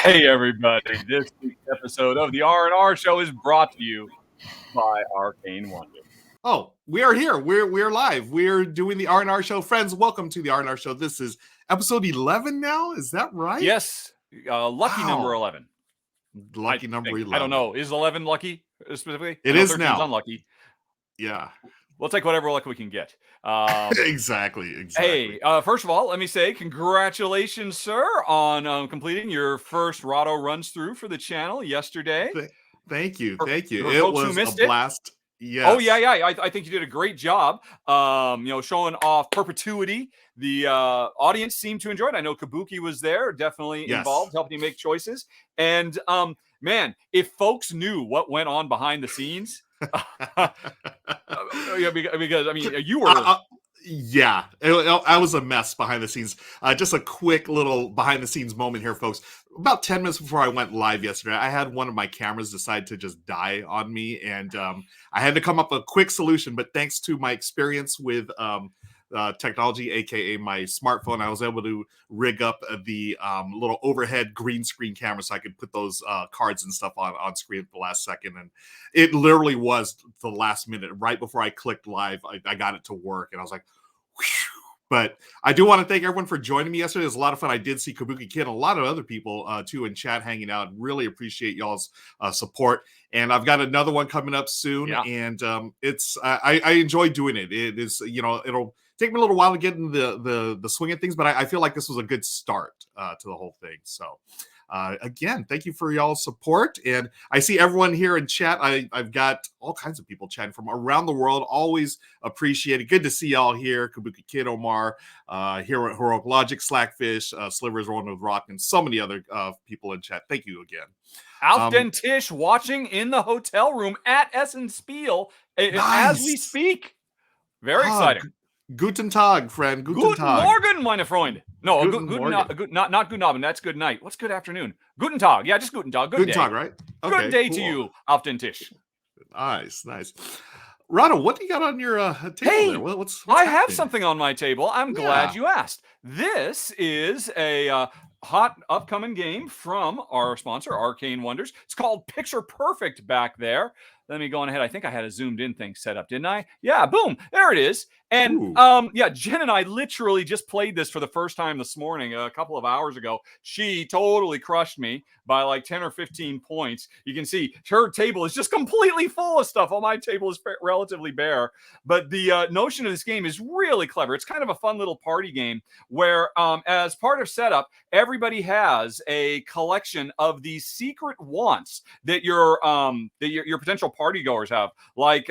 Hey everybody, this week's episode of the R&R Show is brought to you by Arcane Wonder. Oh, we are here. We're live. We're doing the R&R Show. Friends, welcome to the R&R Show. This is episode 11 now. Is that right? Yes, lucky number 11. Lucky number 11. I don't know. Is 11 lucky specifically? It is now. Unlucky. Yeah. We'll take whatever luck we can get. Exactly. Hey, first of all, let me say congratulations, sir, on completing your first Rahdo runs through for the channel yesterday. Thank you. For it folks was who missed a blast. Yes. Oh yeah. I think you did a great job. Showing off perpetuity. The audience seemed to enjoy it. I know Kabuki was there, definitely involved, helping you make choices. And man, if folks knew what went on behind the scenes, because I mean, you were. Yeah, I was a mess behind the scenes. Just a quick little behind the scenes moment here, folks. About 10 minutes before I went live yesterday, I had one of my cameras decide to just die on me, and I had to come up with a quick solution. But thanks to my experience with technology, aka my smartphone, I was able to rig up the little overhead green screen camera so I could put those cards and stuff on screen at the last second. And it literally was the last minute, right before I clicked live, I got it to work, and I was like, whew. But I do want to thank everyone for joining me yesterday. It was a lot of fun. I did see Kabuki Kid and a lot of other people too in chat hanging out. Really appreciate y'all's support. And I've got another one coming up soon. Yeah. And it's I enjoy doing it. It is, it'll take me a little while to get into the swing of things, but I feel like this was a good start to the whole thing. So again, thank you for y'all's support. And I see everyone here in chat. I've got all kinds of people chatting from around the world. Always appreciate it. Good to see y'all here. Kabuki Kid, Omar, Heroic Logic, Slackfish, Slivers, Rolling with Rock, and so many other people in chat. Thank you again. Alf and Tish watching in the hotel room at Essen Spiel as we speak. Very exciting. Guten Tag, friend. Guten Morgen, meine Freund. No, not Guten Abend. That's good night. What's good afternoon? Guten Tag. Yeah, just Guten Tag. Good day. Tag, right? Okay, good day to you, Alf and Tish. Nice. Rahdo, what do you got on your table there? What's I have something on my table. I'm glad you asked. This is a hot upcoming game from our sponsor, Arcane Wonders. It's called Picture Perfect back there. Let me go on ahead. I think I had a zoomed in thing set up, didn't I? Yeah, boom. There it is. And Jen and I literally just played this for the first time this morning, a couple of hours ago. She totally crushed me by like 10 or 15 points. You can see her table is just completely full of stuff. While my table is relatively bare. But the notion of this game is really clever. It's kind of a fun little party game where as part of setup, everybody has a collection of these secret wants that your potential party goers have. Like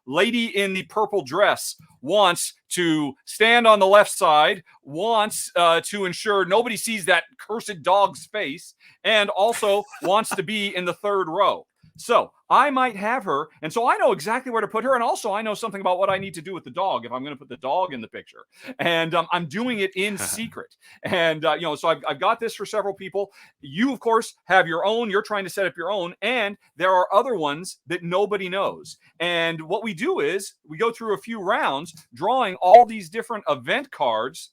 lady in the purple dress wants to stand on the left side, wants to ensure nobody sees that cursed dog's face, and also wants to be in the third row. So I might have her, and so I know exactly where to put her, and also I know something about what I need to do with the dog if I'm going to put the dog in the picture. And I'm doing it in secret. And, so I've got this for several people. You, of course, have your own. You're trying to set up your own, and there are other ones that nobody knows. And what we do is we go through a few rounds drawing all these different event cards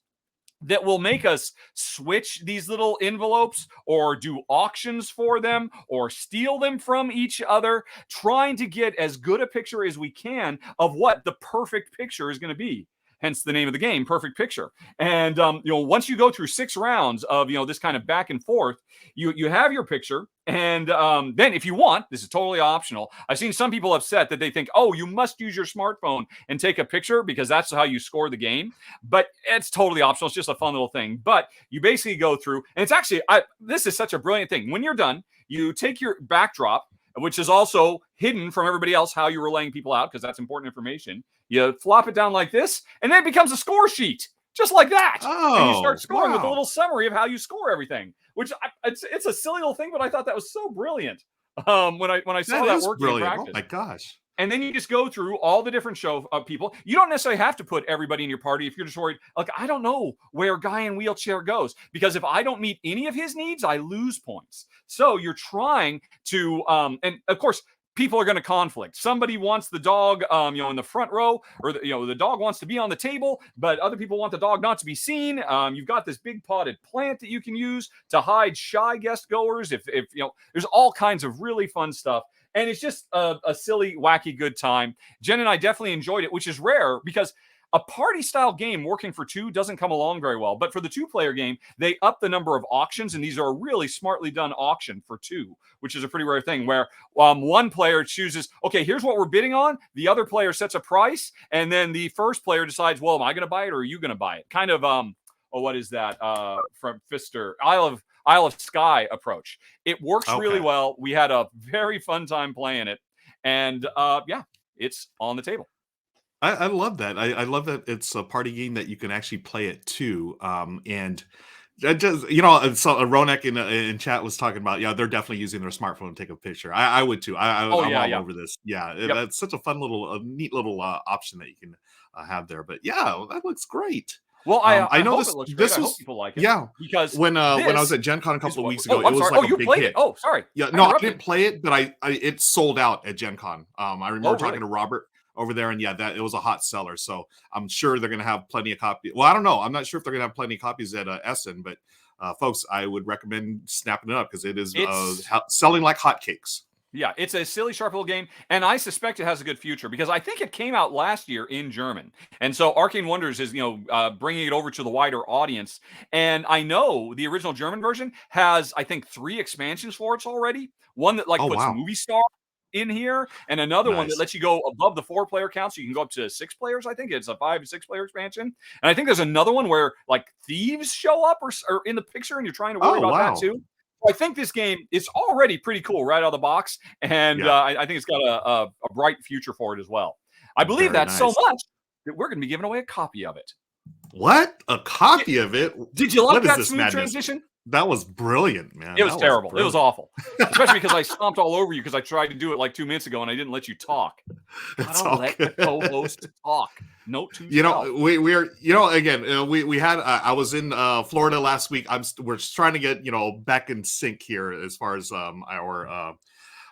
that will make us switch these little envelopes or do auctions for them or steal them from each other, trying to get as good a picture as we can of what the perfect picture is going to be. Hence the name of the game, Perfect Picture. And, once you go through 6 rounds of, this kind of back and forth, you have your picture. And then if you want, this is totally optional. I've seen some people upset that they think, oh, you must use your smartphone and take a picture because that's how you score the game. But it's totally optional. It's just a fun little thing. But you basically go through, and it's actually, this is such a brilliant thing. When you're done, you take your backdrop, which is also hidden from everybody else, how you were laying people out, because that's important information. You flop it down like this, and then it becomes a score sheet, just like that. And you start scoring with a little summary of how you score everything, which it's a silly little thing, but I thought that was so brilliant when I saw that working in practice. Oh my gosh. And then you just go through all the different show of people. You don't necessarily have to put everybody in your party if you're just worried, like, I don't know where guy in wheelchair goes, because if I don't meet any of his needs, I lose points. So you're trying to, and of course, people are going to conflict. Somebody wants the dog, in the front row, or the dog wants to be on the table, but other people want the dog not to be seen. You've got this big potted plant that you can use to hide shy guest goers. If there's all kinds of really fun stuff. And it's just a silly, wacky, good time. Jen and I definitely enjoyed it, which is rare because a party-style game working for two doesn't come along very well. But for the two-player game, they up the number of auctions, and these are a really smartly done auction for two, which is a pretty rare thing where one player chooses, okay, here's what we're bidding on. The other player sets a price, and then the first player decides, well, am I going to buy it or are you going to buy it? Kind of, what is that from Pfister? Isle of Skye approach. It works really well. We had a very fun time playing it. And, it's on the table. I love that. I love that it's a party game that you can actually play it too. And that just, so Ronek in chat was talking about, they're definitely using their smartphone to take a picture. I would too. I'm all over this. Yeah, that's such a fun neat little option that you can have there. But yeah, that looks great. Well, I know this looks great. I hope people like it. Yeah, because when I was at Gen Con a couple of weeks ago, it was like a big played hit. It. Oh, sorry. Yeah, no, I didn't play it, but it sold out at Gen Con. I remember talking to Robert over there, and it was a hot seller. So I'm sure they're going to have plenty of copies. Well, I don't know. I'm not sure if they're going to have plenty of copies at Essen, but folks, I would recommend snapping it up because it is selling like hotcakes. Yeah, it's a silly, sharp little game, and I suspect it has a good future because I think it came out last year in German, and so Arcane Wonders is bringing it over to the wider audience. And I know the original German version has, I think, 3 expansions for it already. One that puts movie star in here, and another one that lets you go above the 4-player count, so you can go up to 6 players. I think it's a 5 to 6-player expansion, and I think there's another one where thieves show up or in the picture, and you're trying to worry about that too. I think this game is already pretty cool right out of the box, and I think it's got a bright future for it as well. I believe that's so much that we're going to be giving away a copy of it. What? A copy of it? Did you like that smooth transition? That was brilliant, man. It was terrible. It was awful. Especially because I stomped all over you because I tried to do it 2 minutes ago and I didn't let you talk. I don't let the co-host talk. Note to self. we had I was in Florida last week. We're just trying to get back in sync here as far as our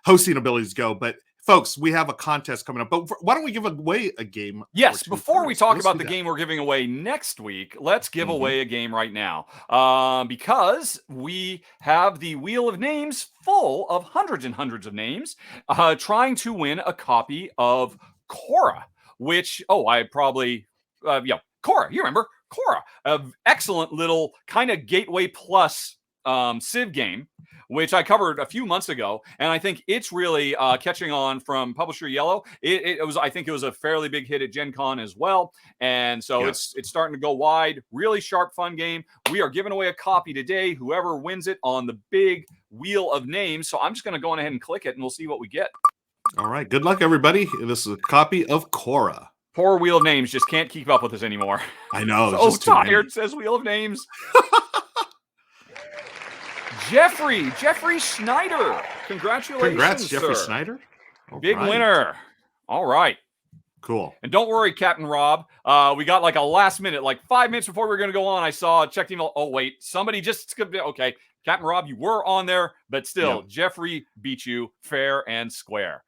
hosting abilities go. But folks, we have a contest coming up. But why don't we give away a game? Yes, before we talk about the game we're giving away next week, let's give away a game right now. Because we have the Wheel of Names full of hundreds and hundreds of names trying to win a copy of Cora, which, Cora, you remember Cora, an excellent little kind of Gateway Plus Civ game, which I covered a few months ago, and I think it's really catching on from publisher Yellow. I think it was a fairly big hit at Gen Con as well, and so it's starting to go wide. Really sharp, fun game. We are giving away a copy today. Whoever wins it on the big Wheel of Names. So I'm just going to go on ahead and click it, and we'll see what we get. All right. Good luck, everybody. This is a copy of Cora. Poor Wheel of Names just can't keep up with us anymore. I know. So tired, says Wheel of Names. Jeffrey Schneider. Congratulations. Congrats, sir. Jeffrey Schneider. Big winner. All right. Cool. And don't worry, Captain Rob. We got a last minute, 5 minutes before we were going to go on. I checked email. Oh, wait. Somebody just skipped it. Okay. Captain Rob, you were on there, but still, Jeffrey beat you fair and square.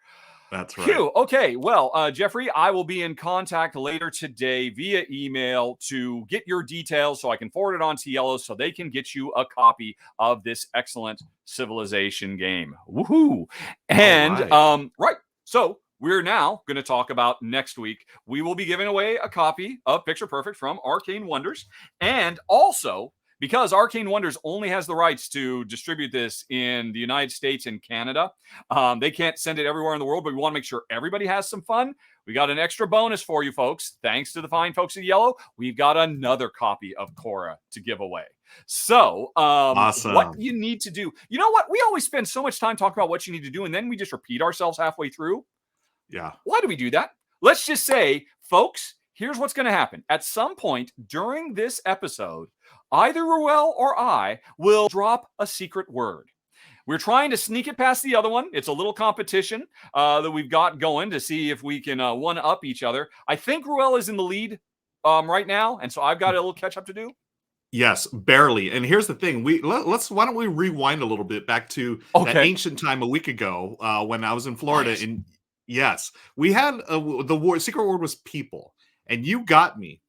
That's right. Phew. Okay. Well, Jeffrey, I will be in contact later today via email to get your details so I can forward it on to Yellow so they can get you a copy of this excellent Civilization game. Woohoo. And, right. So we're now going to talk about next week. We will be giving away a copy of Picture Perfect from Arcane Wonders. And also, because Arcane Wonders only has the rights to distribute this in the United States and Canada, they can't send it everywhere in the world, but we want to make sure everybody has some fun. We got an extra bonus for you folks. Thanks to the fine folks at Yellow, we've got another copy of Cora to give away. So awesome. What you need to do, you know what? We always spend so much time talking about what you need to do, and then we just repeat ourselves halfway through. Yeah. Why do we do that? Let's just say, folks, here's what's going to happen. At some point during this episode, either Ruel or I will drop a secret word. We're trying to sneak it past the other one. It's a little competition that we've got going to see if we can one-up each other. I think Ruel is in the lead right now, and so I've got a little catch-up to do. Yes, barely. And here's the thing: let's why don't we rewind a little bit back to that Okay. ancient time a week ago when I was in Florida. Nice. And yes, we had the word secret word was people, and you got me.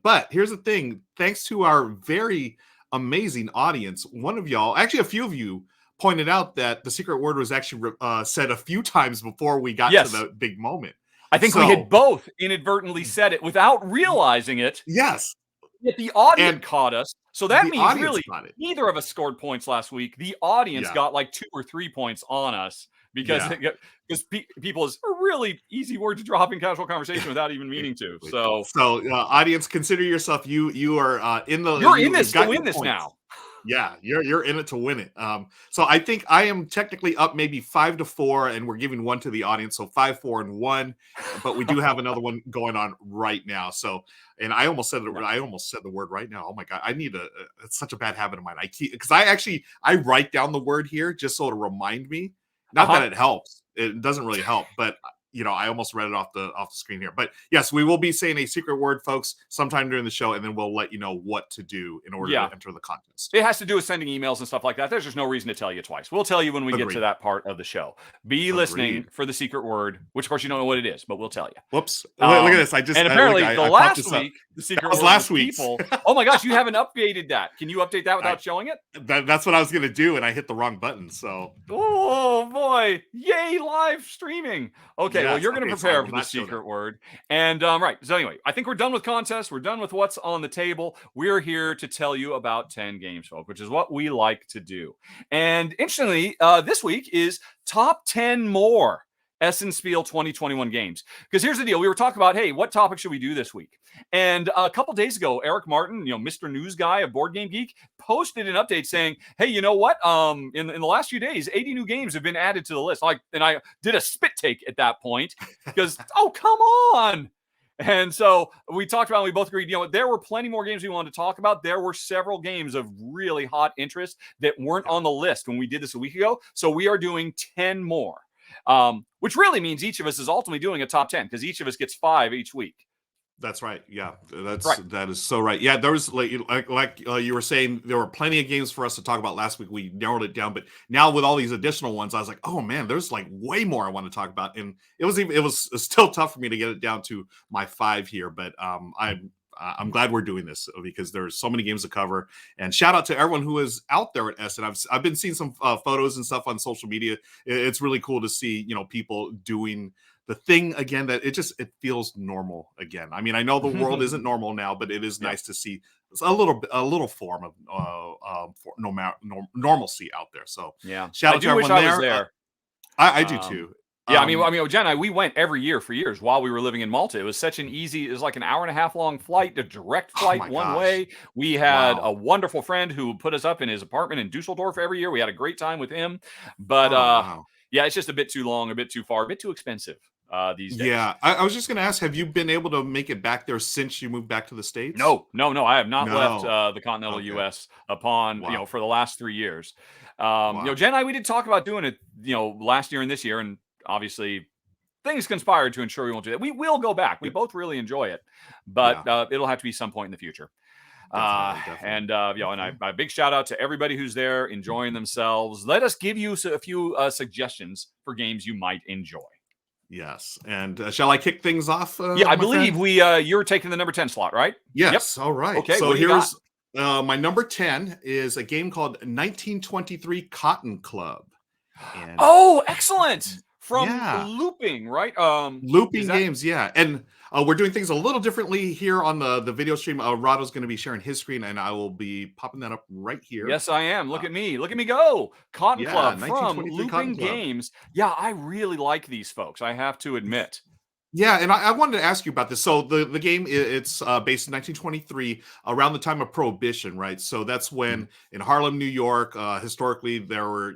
But here's the thing: thanks to our very amazing audience, one of y'all, actually a few of you, pointed out that the secret word was actually said a few times before we got to Yes. the big moment. I think we had So both inadvertently said it without realizing it. yes, Yet the audience and caught us. So that the means audience really got it. neither of us scored points last week. The audience Yeah. got like 2 or 3 points on us because Yeah. people is a really easy word to drop in casual conversation without even meaning to. Exactly. So So, audience, consider yourself you are in the you're in you've this to got your win this points. now. Yeah, you're in it to win it. So I think I am technically up maybe 5-4, and we're giving one to the audience, so 5, 4, and 1. But we do have another one going on right now. So, and I almost said it. Yeah. I almost said the word right now. Oh my god, I need it's such a bad habit of mine. I keep because I write down the word here just so to remind me. Not that it helps. It doesn't really help, but I almost read it off the screen here. But yes, we will be saying a secret word, folks, sometime during the show, and then we'll let you know what to do in order Yeah. to enter the contest. It has to do with sending emails and stuff like that. There's just no reason to tell you twice. We'll tell you when we get to Agreed. that part of the show. Be listening Agreed. for the secret word, which of course you don't know what it is, but we'll tell you. Whoops. Look at this. And apparently the I popped last this up. week, the That secret was word last was week's. people. Oh my gosh, you haven't updated that. Can you update that without showing it? That's what I was gonna do, and I hit the wrong button. So Oh boy. Yay, live streaming. Okay, well, yes. you're gonna Okay, so I prepare will for the not show that. secret word. And right. So anyway, I think we're done with contests. We're done with what's on the table. We're here to tell you about 10 games, folks, which is what we like to do. And interestingly, this week is top 10 more Essen Spiel 2021 games. Because here's the deal. We were talking about, hey, what topic should we do this week? And a couple days ago, Eric Martin, Mr. News Guy of Board Game Geek, posted an update saying, hey, you know what? In the last few days, 80 new games have been added to the list. And I did a spit take at that point because, oh, come on. And so we talked about, we both agreed, there were plenty more games we wanted to talk about. There were several games of really hot interest that weren't on the list when we did this a week ago. So we are doing 10 more, which really means each of us is ultimately doing a top 10 because each of us gets 5 each week. That's right. Yeah, Right. that is so right. Yeah, there was like you were saying, there were plenty of games for us to talk about last week. We narrowed it down, but now with all these additional ones, I was like, oh man, there's like way more I want to talk about, and it was still tough for me to get it down to my 5 here. But I'm glad we're doing this because there's so many games to cover. And shout out to everyone who is out there at Essen. I've been seeing some photos and stuff on social media. It's really cool to see people doing the thing again, that it feels normal again. I mean, I know the world isn't normal now, but it is nice to see a little form of normalcy out there. So yeah, shout out I to do wish everyone I was there. there. I do too. Yeah, I mean, Jen and I, we went every year for years while we were living in Malta. It was like an hour and a half long flight, a direct flight one way. We had a wonderful friend who put us up in his apartment in Dusseldorf every year. We had a great time with him. But yeah, it's just a bit too long, a bit too far, a bit too expensive these days. Yeah, I was just going to ask, have you been able to make it back there since you moved back to the States? No, I have not left the continental U.S. upon, for the last 3 years. Jen and I, we did talk about doing it, last year and this year, and obviously things conspired to ensure we won't do that. We will go back. We both really enjoy it, but it'll have to be some point in the future. Definitely. And a big shout out to everybody who's there enjoying themselves. Let us give you a few suggestions for games you might enjoy. Yes, and shall I kick things off? I believe you're taking the number 10 slot, right? Yes. Yep. All right. Okay. So here's my number 10 is a game called 1923 Cotton Club. And excellent! From Looping, right? Looping Games, yeah. And we're doing things a little differently here on the video stream. Rahdo's going to be sharing his screen, and I will be popping that up right here. Yes, I am. Look at me. Look at me go. Cotton Club from Looping Games. Yeah, I really like these folks, I have to admit. Yeah, and I wanted to ask you about this. So the game, it's based in 1923, around the time of Prohibition, right? So that's when in Harlem, New York, historically there were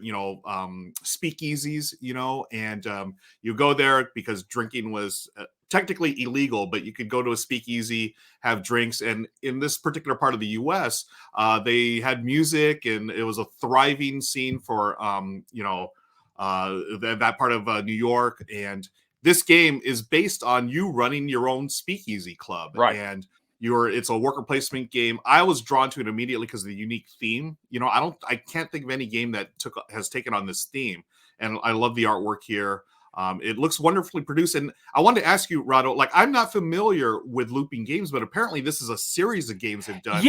speakeasies, and you go there because drinking was technically illegal, but you could go to a speakeasy, have drinks, and in this particular part of the U.S., they had music, and it was a thriving scene for that part of New York. And this game is based on you running your own speakeasy club. Right. And It's a worker placement game. I was drawn to it immediately because of the unique theme. I can't think of any game that has taken on this theme, and I love the artwork here. It looks wonderfully produced. And I wanted to ask you, Rahdo, like, I'm not familiar with looping games, but apparently this is a series of games they've done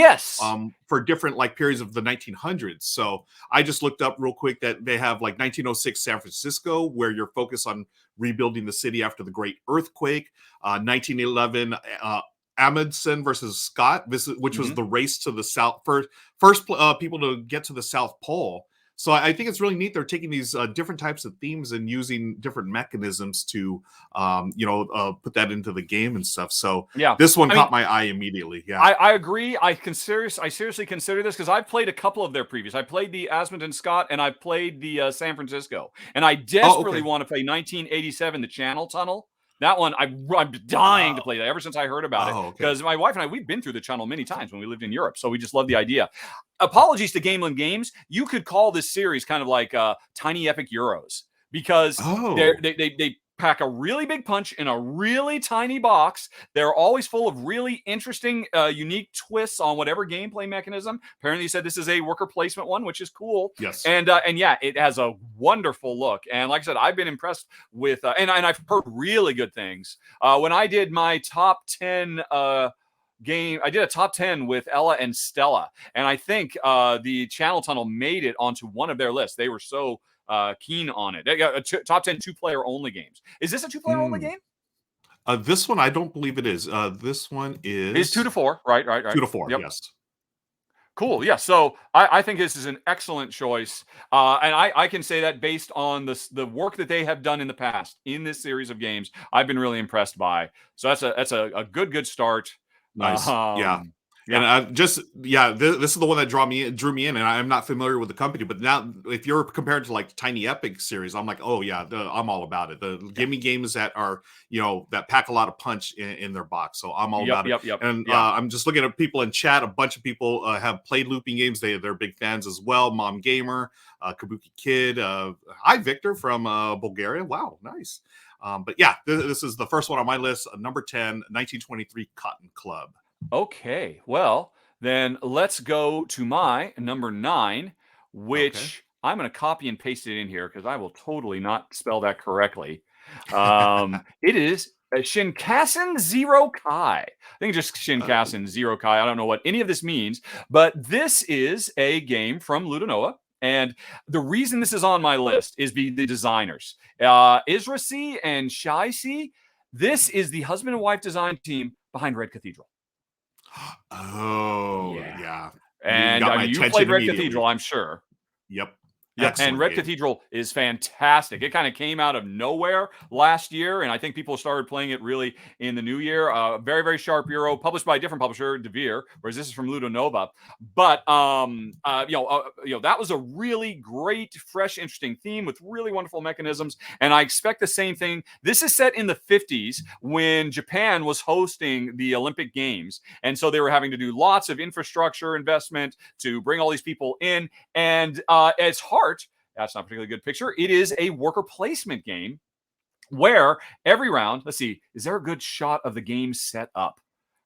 for different like periods of the 1900s. So I just looked up real quick that they have like 1906 San Francisco, where you're focused on rebuilding the city after the Great Earthquake. 1911 Amundsen versus Scott, which was the race to the south, first people to get to the South Pole. So I think it's really neat. They're taking these different types of themes and using different mechanisms to, put that into the game and stuff. So this one caught my eye immediately. Yeah, I agree. I seriously consider this because I've played a couple of their previews. I played the Asmund Scott and I played the San Francisco, and I desperately want to play 1987, the Channel Tunnel. That one, I'm dying to play that ever since I heard about it. Because my wife and I, we've been through the channel many times when we lived in Europe. So we just love the idea. Apologies to Gameland Games. You could call this series kind of like Tiny Epic Euros. Because they pack a really big punch in a really tiny box. They're always full of really interesting, unique twists on whatever gameplay mechanism. Apparently, you said this is a worker placement one, which is cool. Yes, and yeah, it has a wonderful look. And like I said, I've been impressed with, and I've heard really good things. When I did my top 10 game, I did a top 10 with Ella and Stella, and I think the Channel Tunnel made it onto one of their lists. They were so keen on it. They got a top 10 2-player only games. Is this a 2-player only game? This one, I don't believe it is. This one is 2 to 4, right? 2 to 4, yes. Cool. Yeah. So I think this is an excellent choice, and I can say that based on the work that they have done in the past in this series of games, I've been really impressed by. So that's a good start. Nice. And this is the one that drew me in, and I'm not familiar with the company, but now if you're compared to like Tiny Epic series, I'm like, I'm all about it. Give me games that are, that pack a lot of punch in their box. So I'm all about it. And I'm just looking at people in chat. A bunch of people have played looping games. They're big fans as well. Mom Gamer, Kabuki Kid. Hi, Victor from Bulgaria. Wow, nice. But yeah, this is the first one on my list. Number 10, 1923 Cotton Club. Okay, well, then let's go to my number 9, which I'm going to copy and paste it in here because I will totally not spell that correctly. It is Shinkansen Zero Kai. I think just Shinkansen Zero Kai. I don't know what any of this means, but this is a game from Ludonova. And the reason this is on my list is the designers. Israsi and Shaisi. This is the husband and wife design team behind Red Cathedral. Yeah. And you played Red Cathedral, I'm sure. Yep. Yeah, and Red Cathedral is fantastic. It kind of came out of nowhere last year, and I think people started playing it really in the new year. Very, very sharp Euro, published by a different publisher, Devere, whereas this is from Ludonova. But that was a really great, fresh, interesting theme with really wonderful mechanisms, and I expect the same thing. This is set in the 50s when Japan was hosting the Olympic Games, and so they were having to do lots of infrastructure investment to bring all these people in, and it's hard. That's not a particularly good picture. It is a worker placement game where every round, let's see, is there a good shot of the game set up?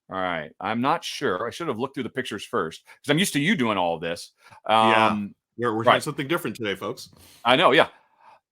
All right. I'm not sure. I should have looked through the pictures first because I'm used to you doing all of this. We're trying something different today, folks. I know. Yeah.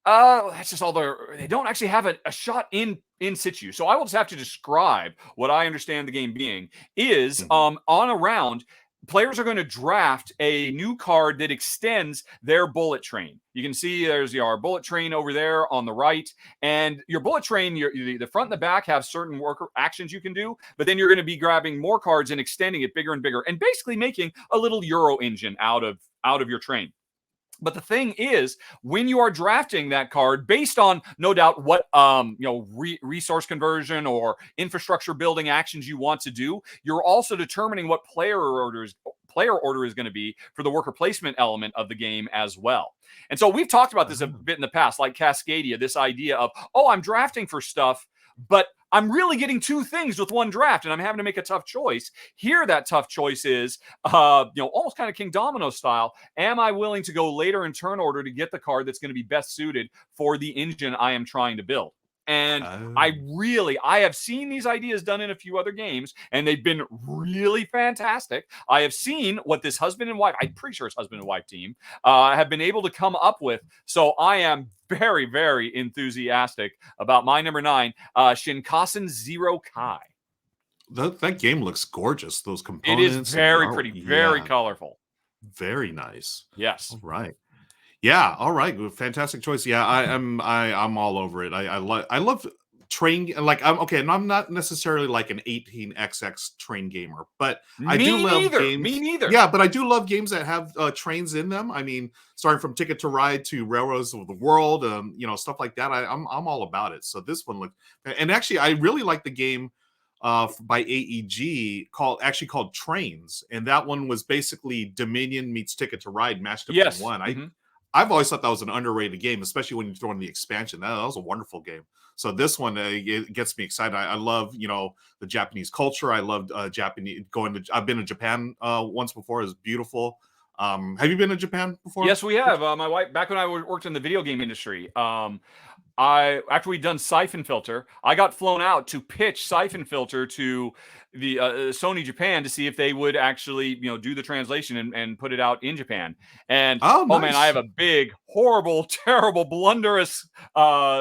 That's just all they don't actually have a shot in situ. So I will just have to describe what I understand the game being is on a round, players are going to draft a new card that extends their bullet train. You can see there's our bullet train over there on the right. And your bullet train, the front and the back have certain worker actions you can do. But then you're going to be grabbing more cards and extending it bigger and bigger and basically making a little Euro engine out of your train. But the thing is, when you are drafting that card based on, no doubt, what resource conversion or infrastructure building actions you want to do, you're also determining what player order is going to be for the worker placement element of the game as well. And so we've talked about this a bit in the past, like Cascadia, this idea of, I'm drafting for stuff, but I'm really getting two things with one draft, and I'm having to make a tough choice. Here, that tough choice is, almost kind of King Domino style. Am I willing to go later in turn order to get the card that's going to be best suited for the engine I am trying to build? And Oh. I have seen these ideas done in a few other games, and they've been really fantastic. I have seen what this husband and wife, I'm pretty sure it's husband and wife team, have been able to come up with. So I am very, very enthusiastic about my number 9, Shinkansen Zero Kai. That game looks gorgeous. Those It components. is very and the pretty, art, very yeah, colorful. very nice. Yes. All right. Yeah. All right. Fantastic choice. Yeah, I'm all over it. I love train. Like I'm okay. And I'm not necessarily like an 18xx train gamer, but I do love games. Me neither. Yeah, but I do love games that have trains in them. I mean, starting from Ticket to Ride to Railroads of the World, stuff like that. I'm all about it. So this one looked, and actually, I really like the game by AEG called Trains, and that one was basically Dominion meets Ticket to Ride mashed up in one. Mm-hmm. I've always thought that was an underrated game, especially when you throw in the expansion. That was a wonderful game. So this one it gets me excited. I love the Japanese culture. I loved Japanese I've been to Japan once before. It was beautiful. Have you been to Japan before? Yes, we have. My wife, back when I worked in the video game industry, after we'd done Siphon Filter, I got flown out to pitch Siphon Filter to the Sony Japan to see if they would actually, do the translation and put it out in Japan. And nice. Man, I have a big, horrible, terrible, blunderous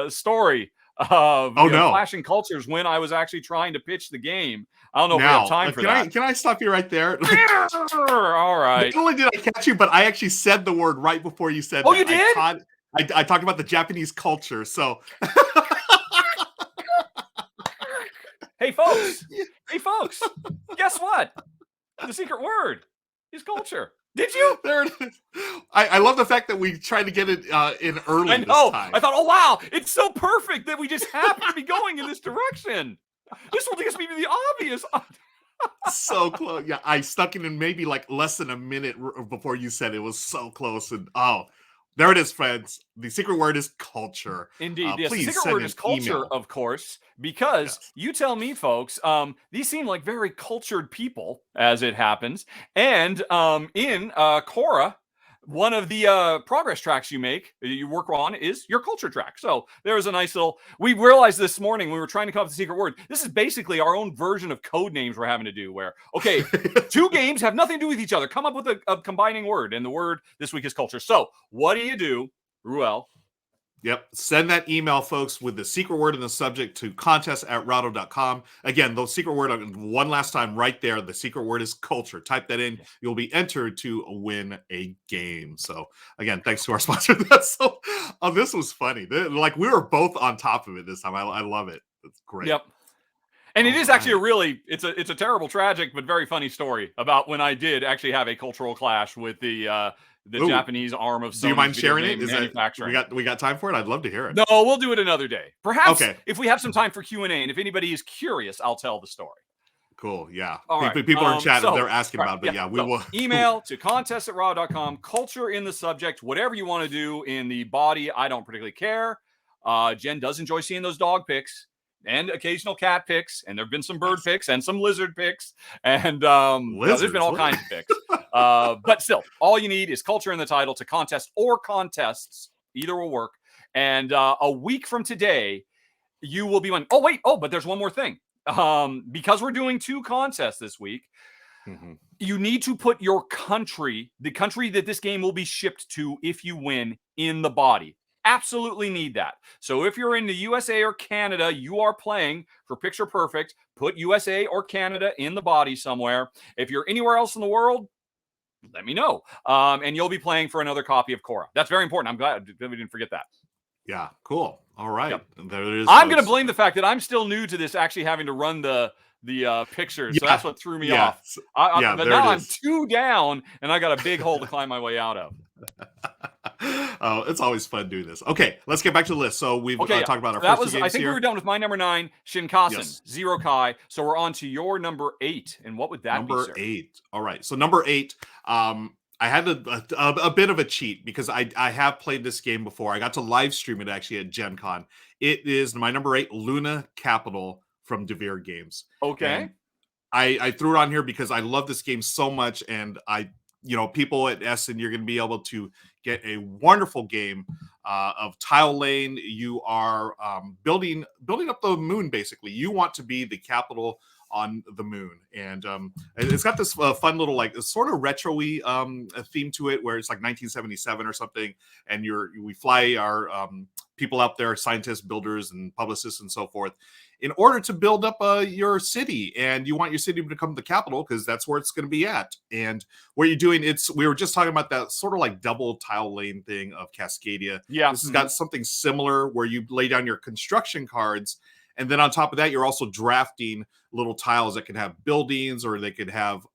story of clashing cultures when I was actually trying to pitch the game. I don't know if we have time for that. Can I stop you right there? All right. Not only did I catch you, but I actually said the word right before you said that. Oh, you did? I talked about the Japanese culture, so... Hey, folks. Guess what? The secret word is culture. Did you? There it is. I love the fact that we tried to get it in early I know. this time. I thought, oh, wow, it's so perfect that we just happen to be going in this direction. This will just be the obvious. So close. Yeah, I stuck it in maybe like less than a minute before you said it. Was so close. And there it is, friends. The secret word is culture. Indeed, yes. Please the secret word is culture, email. Of course, because you tell me, folks, these seem like very cultured people, as it happens. And in Cora, one of the progress tracks you work on is your culture track. So there's a nice little, we realized this morning when we were trying to come up with the secret word, this is basically our own version of code names we're having to do where, okay, 2 games have nothing to do with each other. Come up with a combining word. And the word this week is culture. So what do? Ruel? Yep. Send that email, folks, with the secret word in the subject to contest@rahdo.com. Again, the secret word, one last time right there, the secret word is culture. Type that in. You'll be entered to win a game. So, again, thanks to our sponsor. So, this was funny. Like, we were both on top of it this time. I love it. It's great. Yep. And it is actually it's a terrible, tragic, but very funny story about when I did actually have a cultural clash with the Japanese arm of Sony's Do you mind sharing it? Manufacturing. We got time for it? I'd love to hear it. No, we'll do it another day. Perhaps if we have some time for Q&A, and if anybody is curious, I'll tell the story. Cool, yeah. All right. People are in chat and they're asking about it, but we will. Email to contest@rahdo.com, culture in the subject, whatever you want to do in the body. I don't particularly care. Jen does enjoy seeing those dog pics and occasional cat pics, and there have been some bird pics and some lizard pics, and there's been all kinds of pics. But still, all you need is culture in the title to contest or contests. Either will work. And a week from today, you will be winning. But there's one more thing. Because we're doing 2 contests this week, you need to put your country, the country that this game will be shipped to if you win, in the body. Absolutely need that. So if you're in the USA or Canada, you are playing for Picture Perfect, put USA or Canada in the body somewhere. If you're anywhere else in the world, let me know. And you'll be playing for another copy of Cora. That's very important. I'm glad we didn't forget that. Yeah, cool. All right. Yep. There it is. I'm going to blame the fact that I'm still new to this, actually having to run the pictures. So that's what threw me off. But now I'm 2 down, and I got a big hole to climb my way out of. Oh, it's always fun doing this. Okay, let's get back to the list. So we've talked about our first 2 games. I think we were done with my number 9, Shinkansen, Zero Kai. So we're on to your number 8. And what would that be, sir? Number 8. All right. So number 8, I had a bit of a cheat because I have played this game before. I got to live stream it actually at Gen Con. It is my number 8, Luna Capital from Devere Games. Okay. And I threw it on here because I love this game so much, and people at Essen, you're going to be able to get a wonderful game of tile laying. You are building up the moon. Basically, you want to be the capital on the moon, and it's got this fun little like sort of retro-y theme to it, where it's like 1977 or something, and we fly our people out there, scientists, builders, and publicists, and so forth, in order to build up your city, and you want your city to become the capital because that's where it's going to be at. And what you're doing, we were just talking about that sort of like double tile lane thing of Cascadia. Yeah, this has got something similar where you lay down your construction cards. And then on top of that, you're also drafting little tiles that can have buildings, or they could have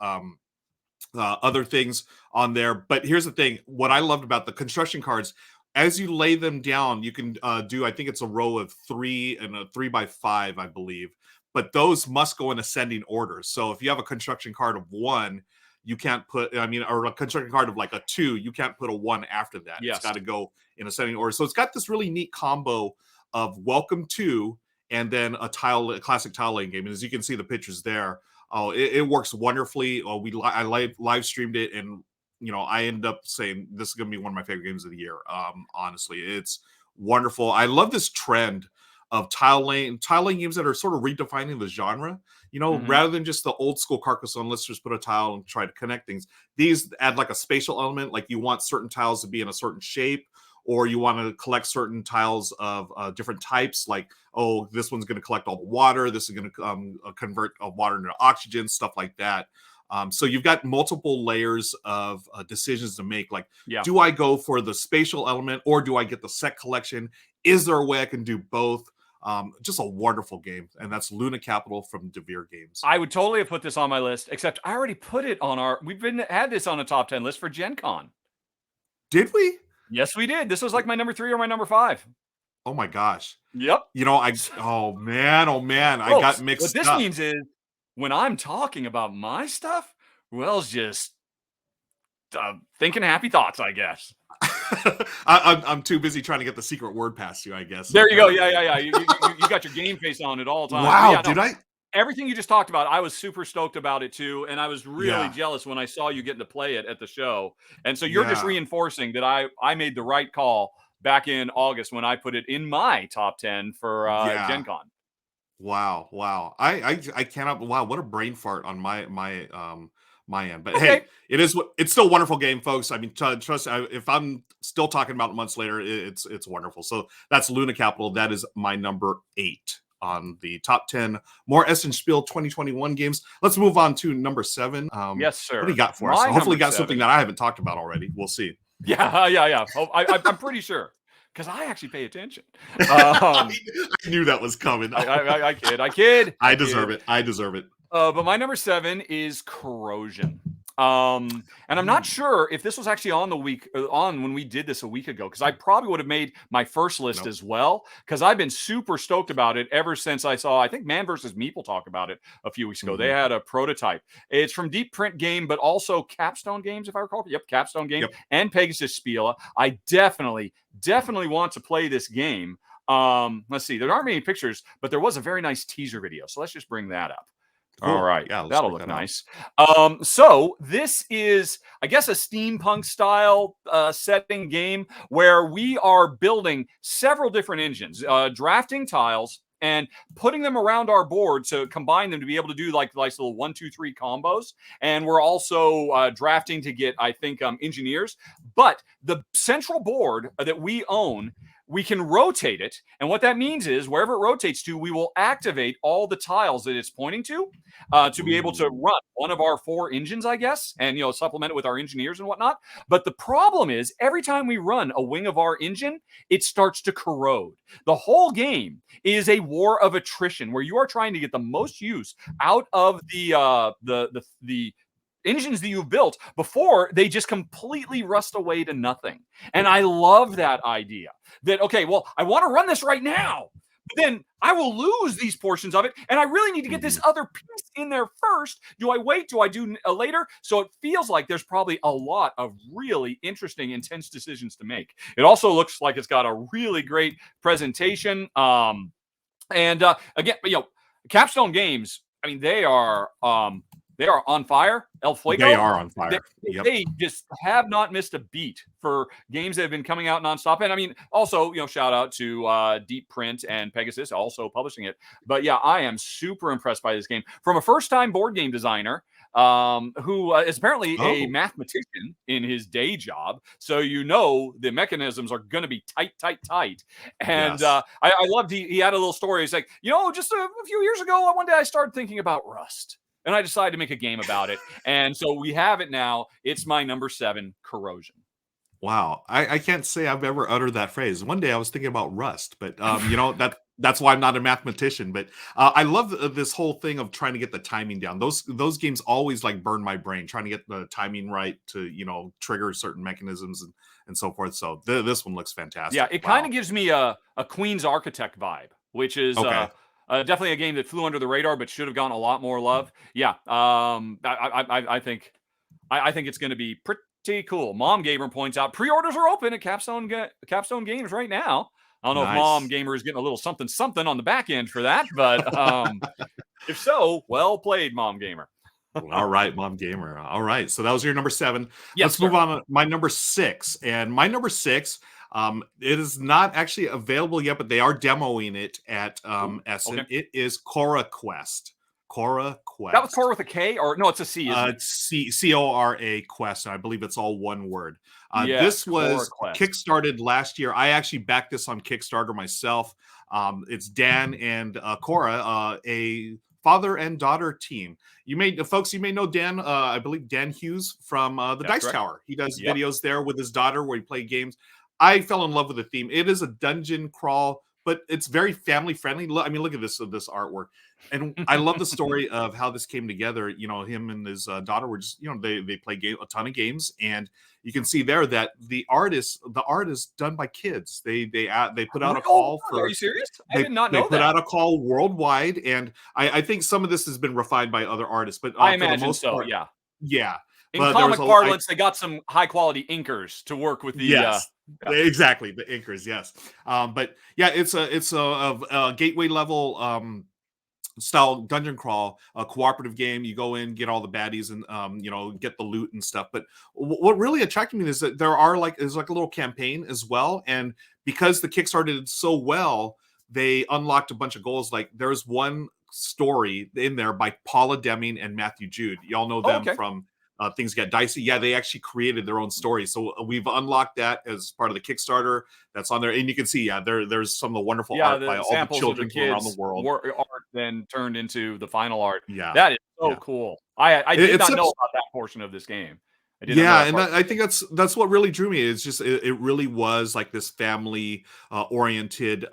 other things on there. But here's the thing. What I loved about the construction cards, as you lay them down, you can do, I think it's a row of 3 and a 3x5, I believe. But those must go in ascending order. So if you have a construction card of 1, you can't put, or a construction card of like a 2, you can't put a 1 after that. Yes. It's got to go in ascending order. So it's got this really neat combo of welcome to, and then a classic tile laying game. And as you can see the pictures there, it works wonderfully. I live streamed it, and I ended up saying this is going to be one of my favorite games of the year. Honestly, it's wonderful. I love this trend of tile laying games that are sort of redefining the genre. Rather than just the old school Carcassonne, let's just put a tile and try to connect things. These add like a spatial element, like you want certain tiles to be in a certain shape, or you want to collect certain tiles of different types, like, this one's going to collect all the water, this is going to convert water into oxygen, stuff like that. So you've got multiple layers of decisions to make, like, do I go for the spatial element, or do I get the set collection? Is there a way I can do both? Just a wonderful game, and that's Luna Capital from DeVere Games. I would totally have put this on my list, except I already put it on we've had this on a top 10 list for Gen Con. Did we? Yes, we did. This was like my number 3 or my number 5. Oh my gosh. Yep. Oh man, I got mixed up. What this means is, when I'm talking about my stuff, Will's just thinking happy thoughts, I guess. I'm too busy trying to get the secret word past you, I guess. There you go. Yeah. You got your game face on at all times. Wow, did I? Everything you just talked about, I was super stoked about it too, and I was really jealous when I saw you getting to play it at the show. And so you're just reinforcing that I made the right call back in August when I put it in my top 10 for Gen Con. Wow. I cannot. Wow, what a brain fart on my end. But hey, it's still a wonderful game, folks. I mean, trust. If I'm still talking about it months later, it's wonderful. So that's Luna Capital. That is my number 8 on the top 10 more Essen Spiel 2021 games. Let's move on to number 7. Yes, sir. What do you got for us? Hopefully, got something that I haven't talked about already. We'll see. Yeah. I'm pretty sure, because I actually pay attention. I knew that was coming. I kid. I deserve it. But my number 7 is Corrosion. And I'm not sure if this was actually on when we did this a week ago, because I probably would have made my first list as well, because I've been super stoked about it ever since I saw, I think, Man vs. Meeple talk about it a few weeks ago. They had a prototype. It's from Deep Print Game, but also Capstone Games, if I recall. Yep, Capstone Game and Pegasus Spiel. I definitely want to play this game. Let's see. There aren't many pictures, but there was a very nice teaser video. So let's just bring that up. Cool. All right. Yeah, that'll look nice. So this is, I guess, a steampunk style setting game where we are building several different engines, drafting tiles and putting them around our board to combine them to be able to do like little 1, 2, 3 combos. And we're also drafting to get, I think, engineers. But the central board that we own, we can rotate it. And what that means is wherever it rotates to, we will activate all the tiles that it's pointing to be able to run one of our 4 engines, I guess, and, supplement it with our engineers and whatnot. But the problem is every time we run a wing of our engine, it starts to corrode. The whole game is a war of attrition where you are trying to get the most use out of the engines that you've built before they just completely rust away to nothing. And I love that idea that, okay, well, I want to run this right now, but then I will lose these portions of it. And I really need to get this other piece in there first. Do I wait? Do I do later? So it feels like there's probably a lot of really interesting, intense decisions to make. It also looks like it's got a really great presentation. Again, Capstone Games, I mean, they are, They are on fire. El Fuego. They are on fire. Yep. They just have not missed a beat for games that have been coming out nonstop. And I mean, also, shout out to Deep Print and Pegasus also publishing it. But yeah, I am super impressed by this game from a first-time board game designer who is apparently a mathematician in his day job. So the mechanisms are going to be tight. And Yes. I loved he had a little story. He's like, just a few years ago, one day I started thinking about Rust. And I decided to make a game about it. And so we have it now. It's my number 7, Corrosion. Wow. I can't say I've ever uttered that phrase. One day I was thinking about Rust, but that's why I'm not a mathematician. But I love this whole thing of trying to get the timing down. Those games always like burn my brain, trying to get the timing right to trigger certain mechanisms and so forth. So this one looks fantastic. Yeah, it kind of gives me a Queen's Architect vibe, which is definitely a game that flew under the radar, but should have gotten a lot more love. Yeah, I think it's going to be pretty cool. Mom Gamer points out pre-orders are open at Capstone Games right now. I don't know if Mom Gamer is getting a little something on the back end for that, but if so, well played, Mom Gamer. All right, Mom Gamer. All right, so that was your number 7. Yes, let's move on to my number 6. And my number 6, it is not actually available yet, but they are demoing it at Essen. Okay. It is CoraQuest. CoraQuest. That was Cora with a K, or no? It's a C. Isn't it? It's CORA Quest, and I believe it's all one word. This was kickstarted last year. I actually backed this on Kickstarter myself. It's Dan and Cora, a father and daughter team. You may know Dan. I believe Dan Hughes from the Dice Tower. He does videos there with his daughter where he play games. I fell in love with the theme. It is a dungeon crawl, but it's very family friendly. I mean, look at this artwork, and I love the story of how this came together. Him and his daughter were just they play a ton of games, and you can see there that the art is done by kids. They put out a call for. Are you serious? I did not know that. They put out a call worldwide, and I think some of this has been refined by other artists, but I imagine for the most part, yeah. In comic parlance, they got some high quality inkers to work with the. Exactly, the inkers, yes. But yeah, it's a gateway level style dungeon crawl, a cooperative game. You go in, get all the baddies, and get the loot and stuff. But what really attracted me is that there's like a little campaign as well. And because the Kickstarter did so well, they unlocked a bunch of goals. Like there's one story in there by Paula Deming and Matthew Jude. Y'all know them from Things Get Dicey. Yeah, they actually created their own story. So we've unlocked that as part of the Kickstarter that's on there. And you can see, there's some of the wonderful art by all the children from around the world. Art then turned into the final art. Yeah. That is so cool. I did not know about that portion of this game. I think that's what really drew me. It's just it really was like this family oriented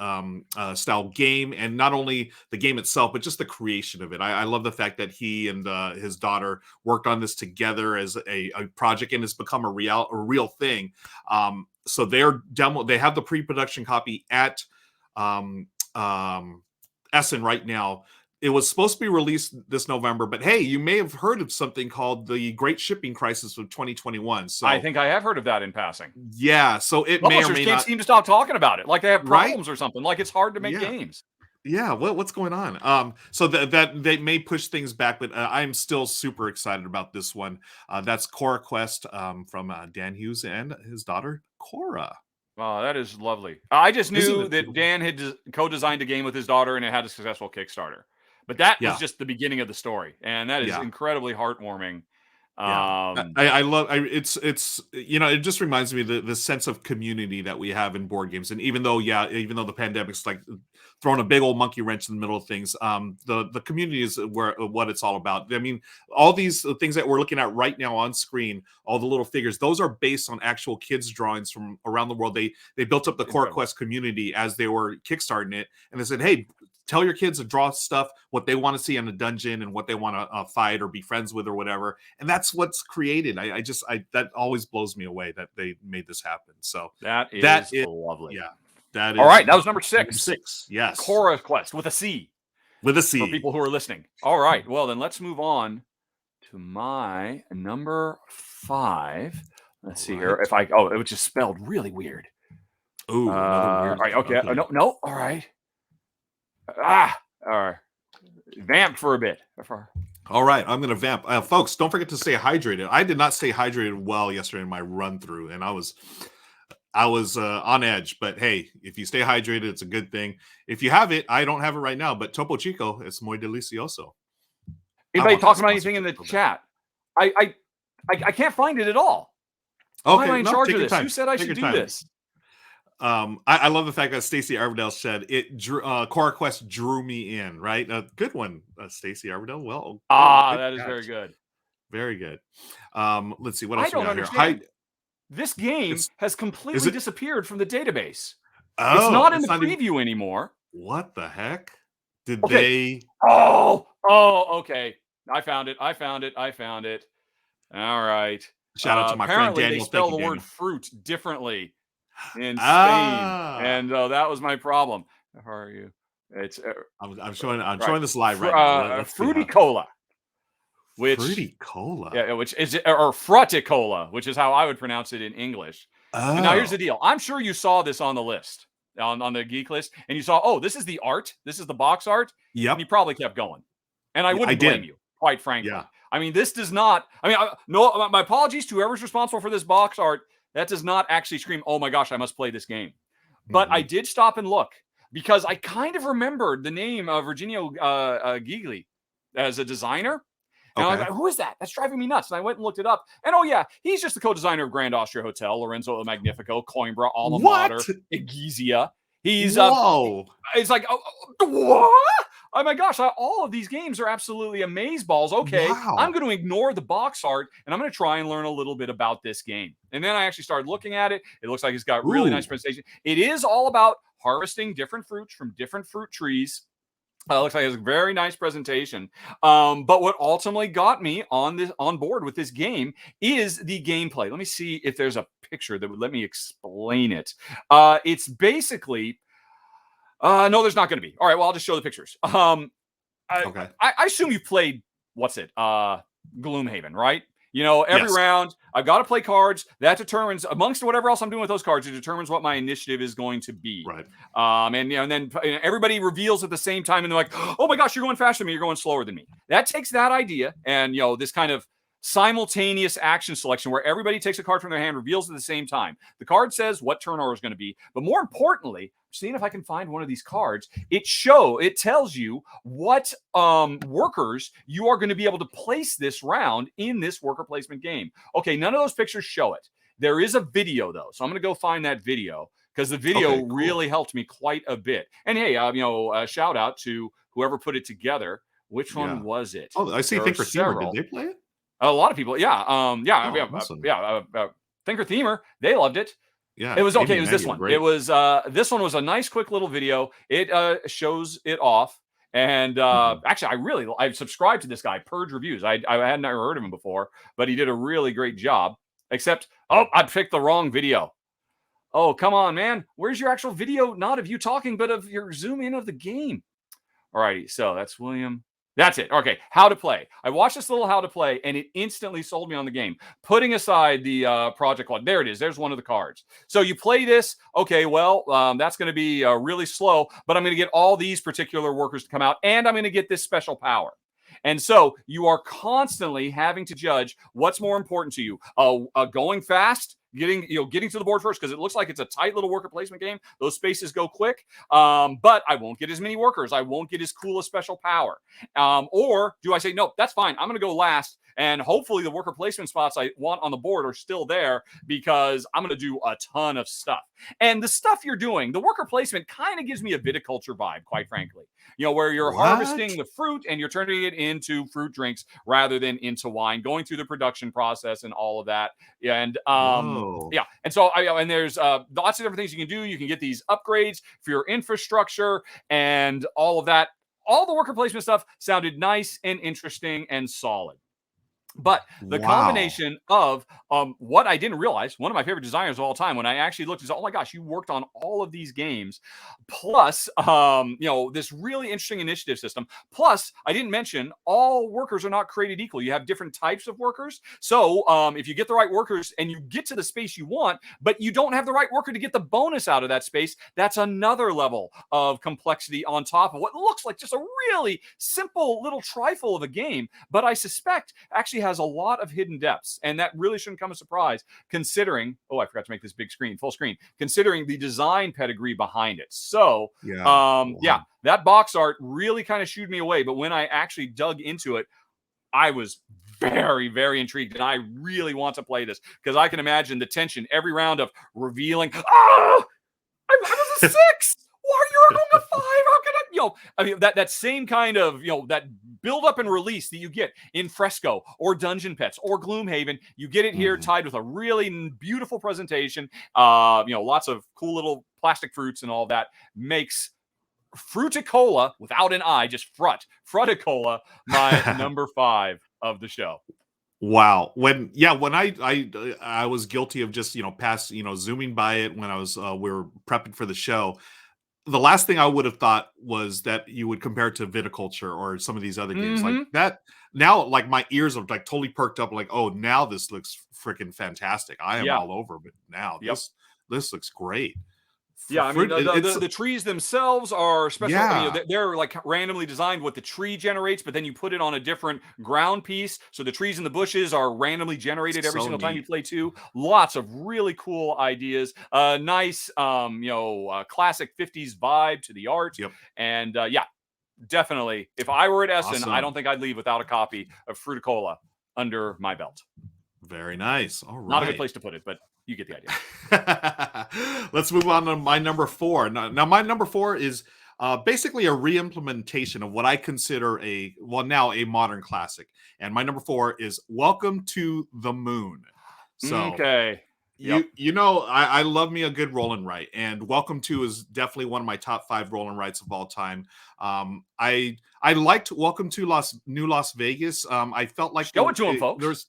style game, and not only the game itself, but just the creation of it. I love the fact that he and his daughter worked on this together as a project, and it's become a real thing. So they have the pre-production copy at Essen right now. It was supposed to be released this November, but hey, you may have heard of something called the Great Shipping Crisis of 2021. So I think I have heard of that in passing. Yeah, so it may or may can't not seem to stop talking about it, like they have problems or something. Like it's hard to make games. Yeah, what's going on? So that they may push things back, but I'm still super excited about this one. That's CoraQuest from Dan Hughes and his daughter Cora. Oh, that is lovely. I just knew that Dan had co-designed a game with his daughter, and it had a successful Kickstarter. But that was just the beginning of the story, and that is incredibly heartwarming. I love it's it just reminds me of the sense of community that we have in board games. And even though the pandemic's like throwing a big old monkey wrench in the middle of things, the community is what it's all about. I mean, all these things that we're looking at right now on screen, all the little figures, those are based on actual kids' drawings from around the world. They built up the CoraQuest community as they were kickstarting it, and they said, hey, tell your kids to draw stuff, what they want to see in a dungeon and what they want to fight or be friends with or whatever. And that's what's created. I that always blows me away that they made this happen. So that is lovely. Yeah. That is all right. That was number 6. Number 6. Yes. CoraQuest with a C. With a C. For people who are listening. All right. Well, then let's move on to my number 5. Let's see here. It was just spelled really weird. Ooh. All right. Okay. No. All right. All right. Vamped for a bit. All right, I'm going to vamp. Folks, don't forget to stay hydrated. I did not stay hydrated well yesterday in my run through, and I was on edge. But hey, if you stay hydrated, it's a good thing. If you have it, I don't have it right now, but Topo Chico, it's muy delicioso. Anybody talking about anything in the chat? I can't find it at all. Okay, why am I in charge of this? Time. Who said I should do this? I love the fact that Stacey Arvidell said it. CoraQuest drew me in. Right, good one, Stacey Arvidell. Well, that is very good. Very good. Let's see what else I we don't got understand. here. This game has completely disappeared from the database. Oh, it's not in the preview anymore. What the heck? Did they? Oh, okay. I found it. All right. Shout out to my friend Daniel. Apparently, they spell the word fruit differently in Spain, and that was my problem. How are you? It's I'm showing this live right now. Frutticola. Frutticola. Yeah, which is or Frutticola, which is how I would pronounce it in English. And now here's the deal. I'm sure you saw this on the list, on the geek list, and you saw, this is the art. This is the box art. Yep. And you probably kept going. And I wouldn't blame you, quite frankly. Yeah. I mean, this does not. I mean, no. My apologies to whoever's responsible for this box art. That does not actually scream, "Oh my gosh, I must play this game." But I did stop and look because I kind of remembered the name of Virginia Gigli as a designer. And I was like, who is that? That's driving me nuts. And I went and looked it up. And he's just the co-designer of Grand Austria Hotel, Lorenzo Il Magnifico, Coimbra, Alma Mater, Egizia. He's it's like, what? Oh my gosh, all of these games are absolutely amazeballs. Okay, wow. I'm going to ignore the box art and I'm going to try and learn a little bit about this game. And then I actually started looking at it. It looks like it's got really nice presentation. It is all about harvesting different fruits from different fruit trees. Looks like it's a very nice presentation. But what ultimately got me on board with this game is the gameplay. Let me see if there's a picture that would let me explain it. It's basically no, there's not going to be. All right, well, I'll just show the pictures. I assume you played Gloomhaven, right? You know, every round, I've got to play cards. That determines, amongst whatever else I'm doing with those cards, it determines what my initiative is going to be. Right. And then everybody reveals at the same time, and they're like, "Oh my gosh, you're going faster than me. You're going slower than me." That takes that idea and this kind of simultaneous action selection where everybody takes a card from their hand, reveals at the same time. The card says what turn order is going to be, but more importantly, seeing if I can find one of these cards, it tells you what workers you are going to be able to place this round in this worker placement game. Okay, none of those pictures show it. There is a video though, so I'm going to go find that video because the video really helped me quite a bit. And hey, shout out to whoever put it together. Which one was it? Oh, I see. Thinker Themer. Did they play it? A lot of people, awesome. Thinker Themer, they loved it. Yeah, it was okay. It was this one. Great. It was this one was a nice, quick little video. It shows it off, and actually, I subscribed to this guy, Purge Reviews. I had never heard of him before, but he did a really great job. Except, I picked the wrong video. Oh, come on, man! Where's your actual video? Not of you talking, but of your zoom in of the game. Alrighty, so that's William. That's it. Okay, how to play. I watched this little how to play, and it instantly sold me on the game. Putting aside the project log. There it is. There's one of the cards. So you play this. Okay, well, that's going to be really slow, but I'm going to get all these particular workers to come out, and I'm going to get this special power. And so you are constantly having to judge what's more important to you. Going fast, getting to the board first, because it looks like it's a tight little worker placement game. Those spaces go quick, but I won't get as many workers. I won't get as cool a special power. Or do I say, no, that's fine. I'm going to go last. And hopefully the worker placement spots I want on the board are still there because I'm going to do a ton of stuff. And the stuff you're doing, the worker placement kind of gives me a viticulture vibe, quite frankly. Where you're harvesting the fruit and you're turning it into fruit drinks rather than into wine, going through the production process and all of that. And and so and there's lots of different things you can do. You can get these upgrades for your infrastructure and all of that. All the worker placement stuff sounded nice and interesting and solid. But the Wow. combination of what I didn't realize, one of my favorite designers of all time, when I actually looked and said, oh my gosh, you worked on all of these games, plus this really interesting initiative system. Plus, I didn't mention all workers are not created equal. You have different types of workers. So if you get the right workers and you get to the space you want, but you don't have the right worker to get the bonus out of that space, that's another level of complexity on top of what looks like just a really simple little trifle of a game. But I suspect actually has a lot of hidden depths, and that really shouldn't come as a surprise considering, oh, I forgot to make this big screen, full screen, considering the design pedigree behind it. So yeah, that box art really kind of shooed me away, but when I actually dug into it, I was very, very intrigued, and I really want to play this because I can imagine the tension every round of revealing, I was a 6. Why you're going to 5? How can I? I mean that same kind of that build up and release that you get in Fresco or Dungeon Pets or Gloomhaven, you get it here tied with a really beautiful presentation. Lots of cool little plastic fruits and all that makes Frutticola without an I, just Frutticola, my number 5 of the show. Wow. When I was guilty of just, zooming by it when I was we were prepping for the show. The last thing I would have thought was that you would compare it to Viticulture or some of these other games like that. Now, like my ears are like totally perked up. Like, oh, now this looks freaking fantastic. I am all over, but now this looks great. Yeah, I mean, the trees themselves are special. Yeah. I mean, they're like randomly designed what the tree generates, but then you put it on a different ground piece. So the trees and the bushes are randomly generated every single time you play too. Lots of really cool ideas. Nice, classic 50s vibe to the art. Yep. And definitely, if I were at Essen, I don't think I'd leave without a copy of Frutticola under my belt. Very nice. All right. Not a good place to put it, but you get the idea. Let's move on to my number 4. Now my number 4 is basically a re-implementation of what I consider a modern classic. And my number 4 is Welcome to the Moon. So okay. I love me a good roll and write, and Welcome to is definitely one of my top 5 roll and writes of all time. I liked Welcome to New Las Vegas. I felt like show it to him, folks.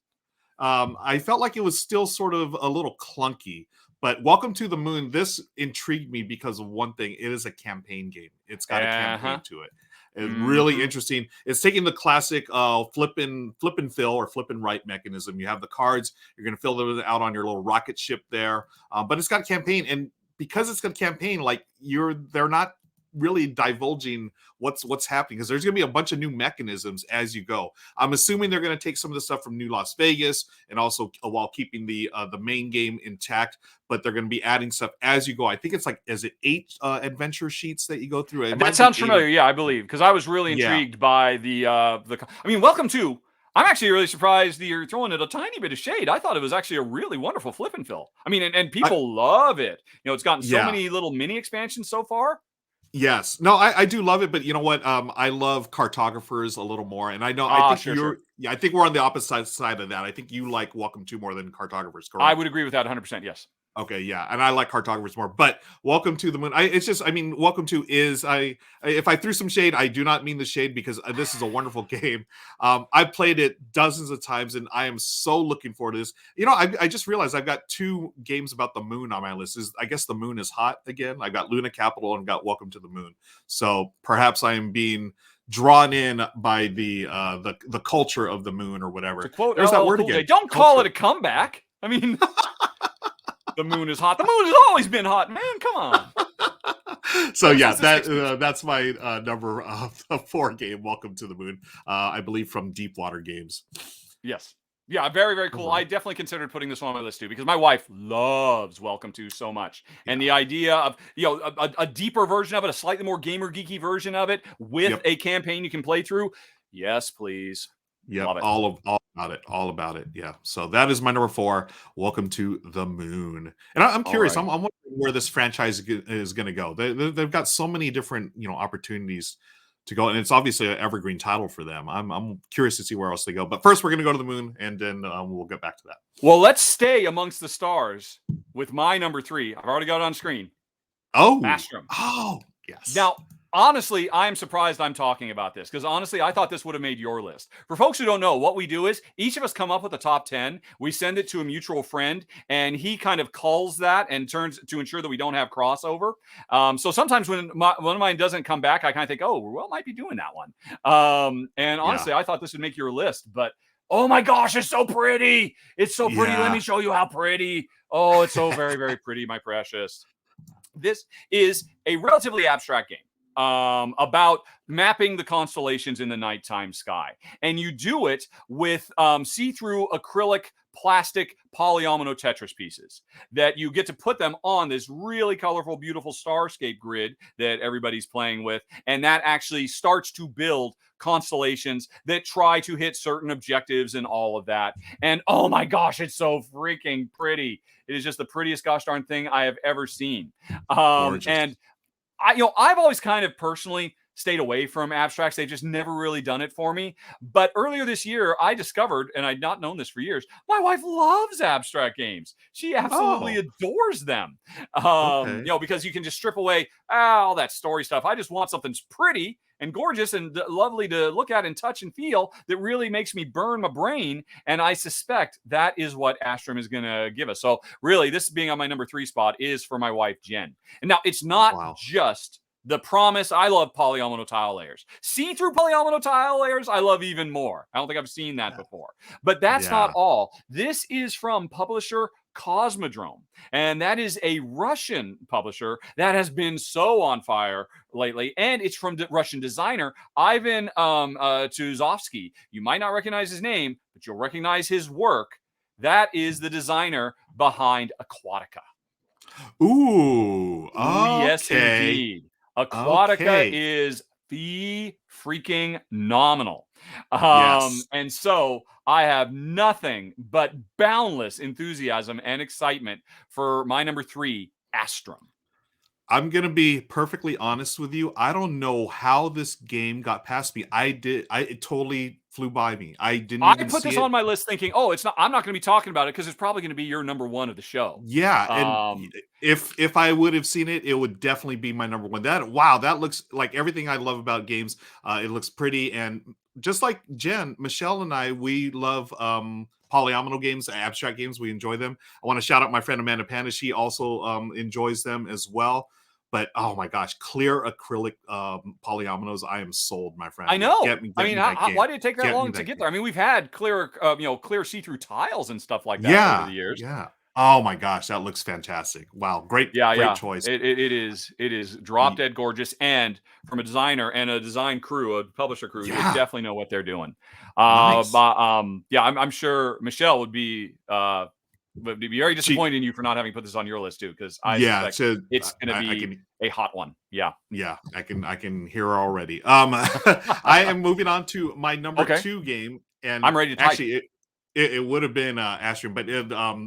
I felt like it was still sort of a little clunky, but Welcome to the Moon, this intrigued me because of one thing. It is a campaign game. It's got a campaign to it. It's really interesting. It's taking the classic flip and fill or flip and write mechanism. You have the cards. You're going to fill them out on your little rocket ship there. But it's got a campaign. And because it's got a campaign, they're not really divulging what's happening because there's going to be a bunch of new mechanisms as you go. I'm assuming they're going to take some of the stuff from New Las Vegas and also while keeping the main game intact, but they're going to be adding stuff as you go. I think it's is it 8 adventure sheets that you go through? That sounds familiar. Yeah, I believe, because I was really intrigued by the I mean, Welcome to. I'm actually really surprised that you're throwing it a tiny bit of shade. I thought it was actually a really wonderful flip and fill. I mean, and people love it. It's gotten so many little mini expansions so far. Yes. No, I do love it, but you know what? I love cartographers a little more, and I know I think I think we're on the opposite side of that. I think you like Welcome to more than cartographers, correct? I would agree with that 100%. Yes. Okay, yeah, and I like cartographers more, but Welcome to the Moon. Welcome to is if I threw some shade, I do not mean the shade because this is a wonderful game. I've played it dozens of times, and I am so looking forward to this. I just realized I've got 2 games about the moon on my list. I guess the moon is hot again. I got Luna Capital and got Welcome to the Moon. So perhaps I am being drawn in by the culture of the moon or whatever. To quote, there's that word again. Don't call it a comeback. I mean. The moon is hot. The moon has always been hot, man. Come on. So yeah, that's my number 4 game. Welcome to the Moon. I believe from Deepwater Games. Yes. Yeah, very, very cool. I definitely considered putting this on my list too because my wife loves Welcome to so much, and the idea of a deeper version of it, a slightly more gamer geeky version of it with a campaign you can play through. Yes, please. Yeah, all about it. Yeah. So that is my number 4. Welcome to the Moon. And I'm curious. Right. I'm wondering where this franchise is going to go. They've got so many different opportunities to go, and it's obviously an evergreen title for them. I'm curious to see where else they go. But first, we're going to go to the moon, and then we'll get back to that. Well, let's stay amongst the stars with my number 3. I've already got it on screen. Oh, Astrum. Oh, yes. Now, honestly, I'm surprised I'm talking about this because honestly, I thought this would have made your list. For folks who don't know, what we do is each of us come up with a top 10. We send it to a mutual friend, and he kind of culls that and turns to ensure that we don't have crossover. So sometimes when one of mine doesn't come back, I kind of think, oh, well, might be doing that one. And honestly, I thought this would make your list, but oh my gosh, it's so pretty. It's so pretty. Let me show you how pretty. Oh, it's so very, very pretty, my precious. This is a relatively abstract game about mapping the constellations in the nighttime sky. And you do it with see-through acrylic plastic polyomino Tetris pieces that you get to put them on this really colorful, beautiful starscape grid that everybody's playing with. And that actually starts to build constellations that try to hit certain objectives and all of that. And oh my gosh, it's so freaking pretty. It is just the prettiest gosh darn thing I have ever seen. And I've always kind of personally stayed away from abstracts. They've just never really done it for me. But earlier this year, I discovered, and I'd not known this for years, my wife loves abstract games. She absolutely adores them. Because you can just strip away all that story stuff. I just want something pretty and gorgeous and lovely to look at and touch and feel that really makes me burn my brain. And I suspect that is what Astrum is going to give us. So really, this being on my number 3 spot is for my wife, Jen. And now it's not just the promise. I love polyomino tile layers. See-through polyomino tile layers, I love even more. I don't think I've seen that before. But that's not all. This is from publisher Cosmodrome. And that is a Russian publisher that has been so on fire lately. And it's from the Russian designer Ivan Tuzovsky. You might not recognize his name, but you'll recognize his work. That is the designer behind Aquatica. Ooh. Yes, indeed. Aquatica is freaking nominal. And so I have nothing but boundless enthusiasm and excitement for my number 3, Astrum. I'm going to be perfectly honest with you. I don't know how this game got past me. It totally flew by me. I put this on my list thinking, I'm not going to be talking about it because it's probably going to be your number 1 of the show. Yeah. And if I would have seen it, it would definitely be my number 1. That looks like everything I love about games. It looks pretty. And just like Jen, Michelle and I, we love polyomino games, abstract games. We enjoy them. I want to shout out my friend Amanda Panda. She also enjoys them as well. But oh my gosh, clear acrylic polyominoes! I am sold, my friend. I know. Why did it take that long to get there? I mean, we've had clear see-through tiles and stuff like that over the years. Yeah. Oh my gosh, that looks fantastic! Wow, great choice. It is drop dead gorgeous, and from a designer and a design crew, a publisher crew, they definitely know what they're doing. Nice. I'm sure Michelle would be very disappointed in you for not having put this on your list too, because it's going to be a hot one. Yeah, I can hear her already. I am moving on to my number 2 game, and I'm ready to type. Actually, it would have been Astrum, but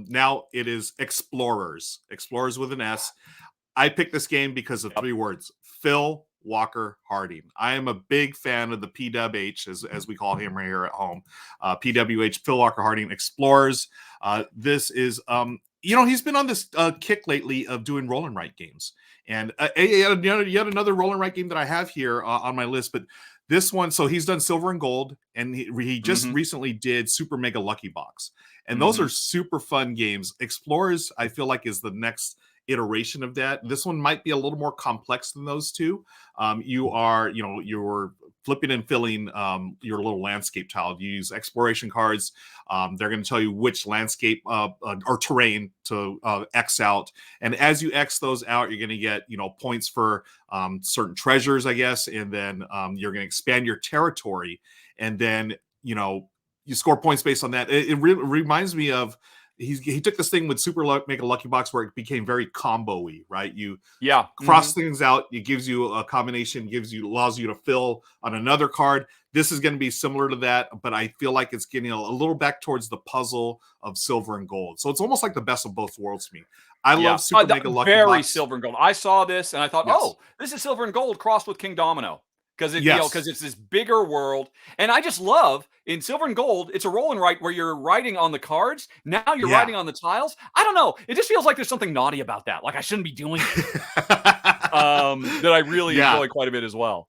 now it is Explorers with an S. I picked this game because of 3 words: Phil Walker Harding. I am a big fan of the PWH, as we call him right here at home. PWH, Phil Walker Harding, Explorers. This is, he's been on this kick lately of doing roll and write games. And yet another roll and write game that I have here on my list. But this one, so he's done Silver and Gold, and he just recently did Super Mega Lucky Box. And those are super fun games. Explorers, I feel like, is the next iteration of that. This one might be a little more complex than those two. You're flipping and filling your little landscape tile. You use exploration cards. They're going to tell you which landscape or terrain to X out. And as you X those out, you're going to get, points for certain treasures, I guess. And then you're going to expand your territory. And then, you score points based on that. It really reminds me of, he took this thing with Super Mega Lucky Box where it became very combo-y, right? You cross things out, it gives you a combination, allows you to fill on another card. This is going to be similar to that, but I feel like it's getting a little back towards the puzzle of Silver and Gold. So it's almost like the best of both worlds to me. I love Super Mega Lucky Box. Very Silver and Gold. I saw this and I thought, this is Silver and Gold crossed with King Domino. Because it's this bigger world. And I just love, in Silver and Gold, it's a roll and write where you're writing on the cards. Now you're writing on the tiles. I don't know. It just feels like there's something naughty about that. Like I shouldn't be doing it. that I really enjoy quite a bit as well.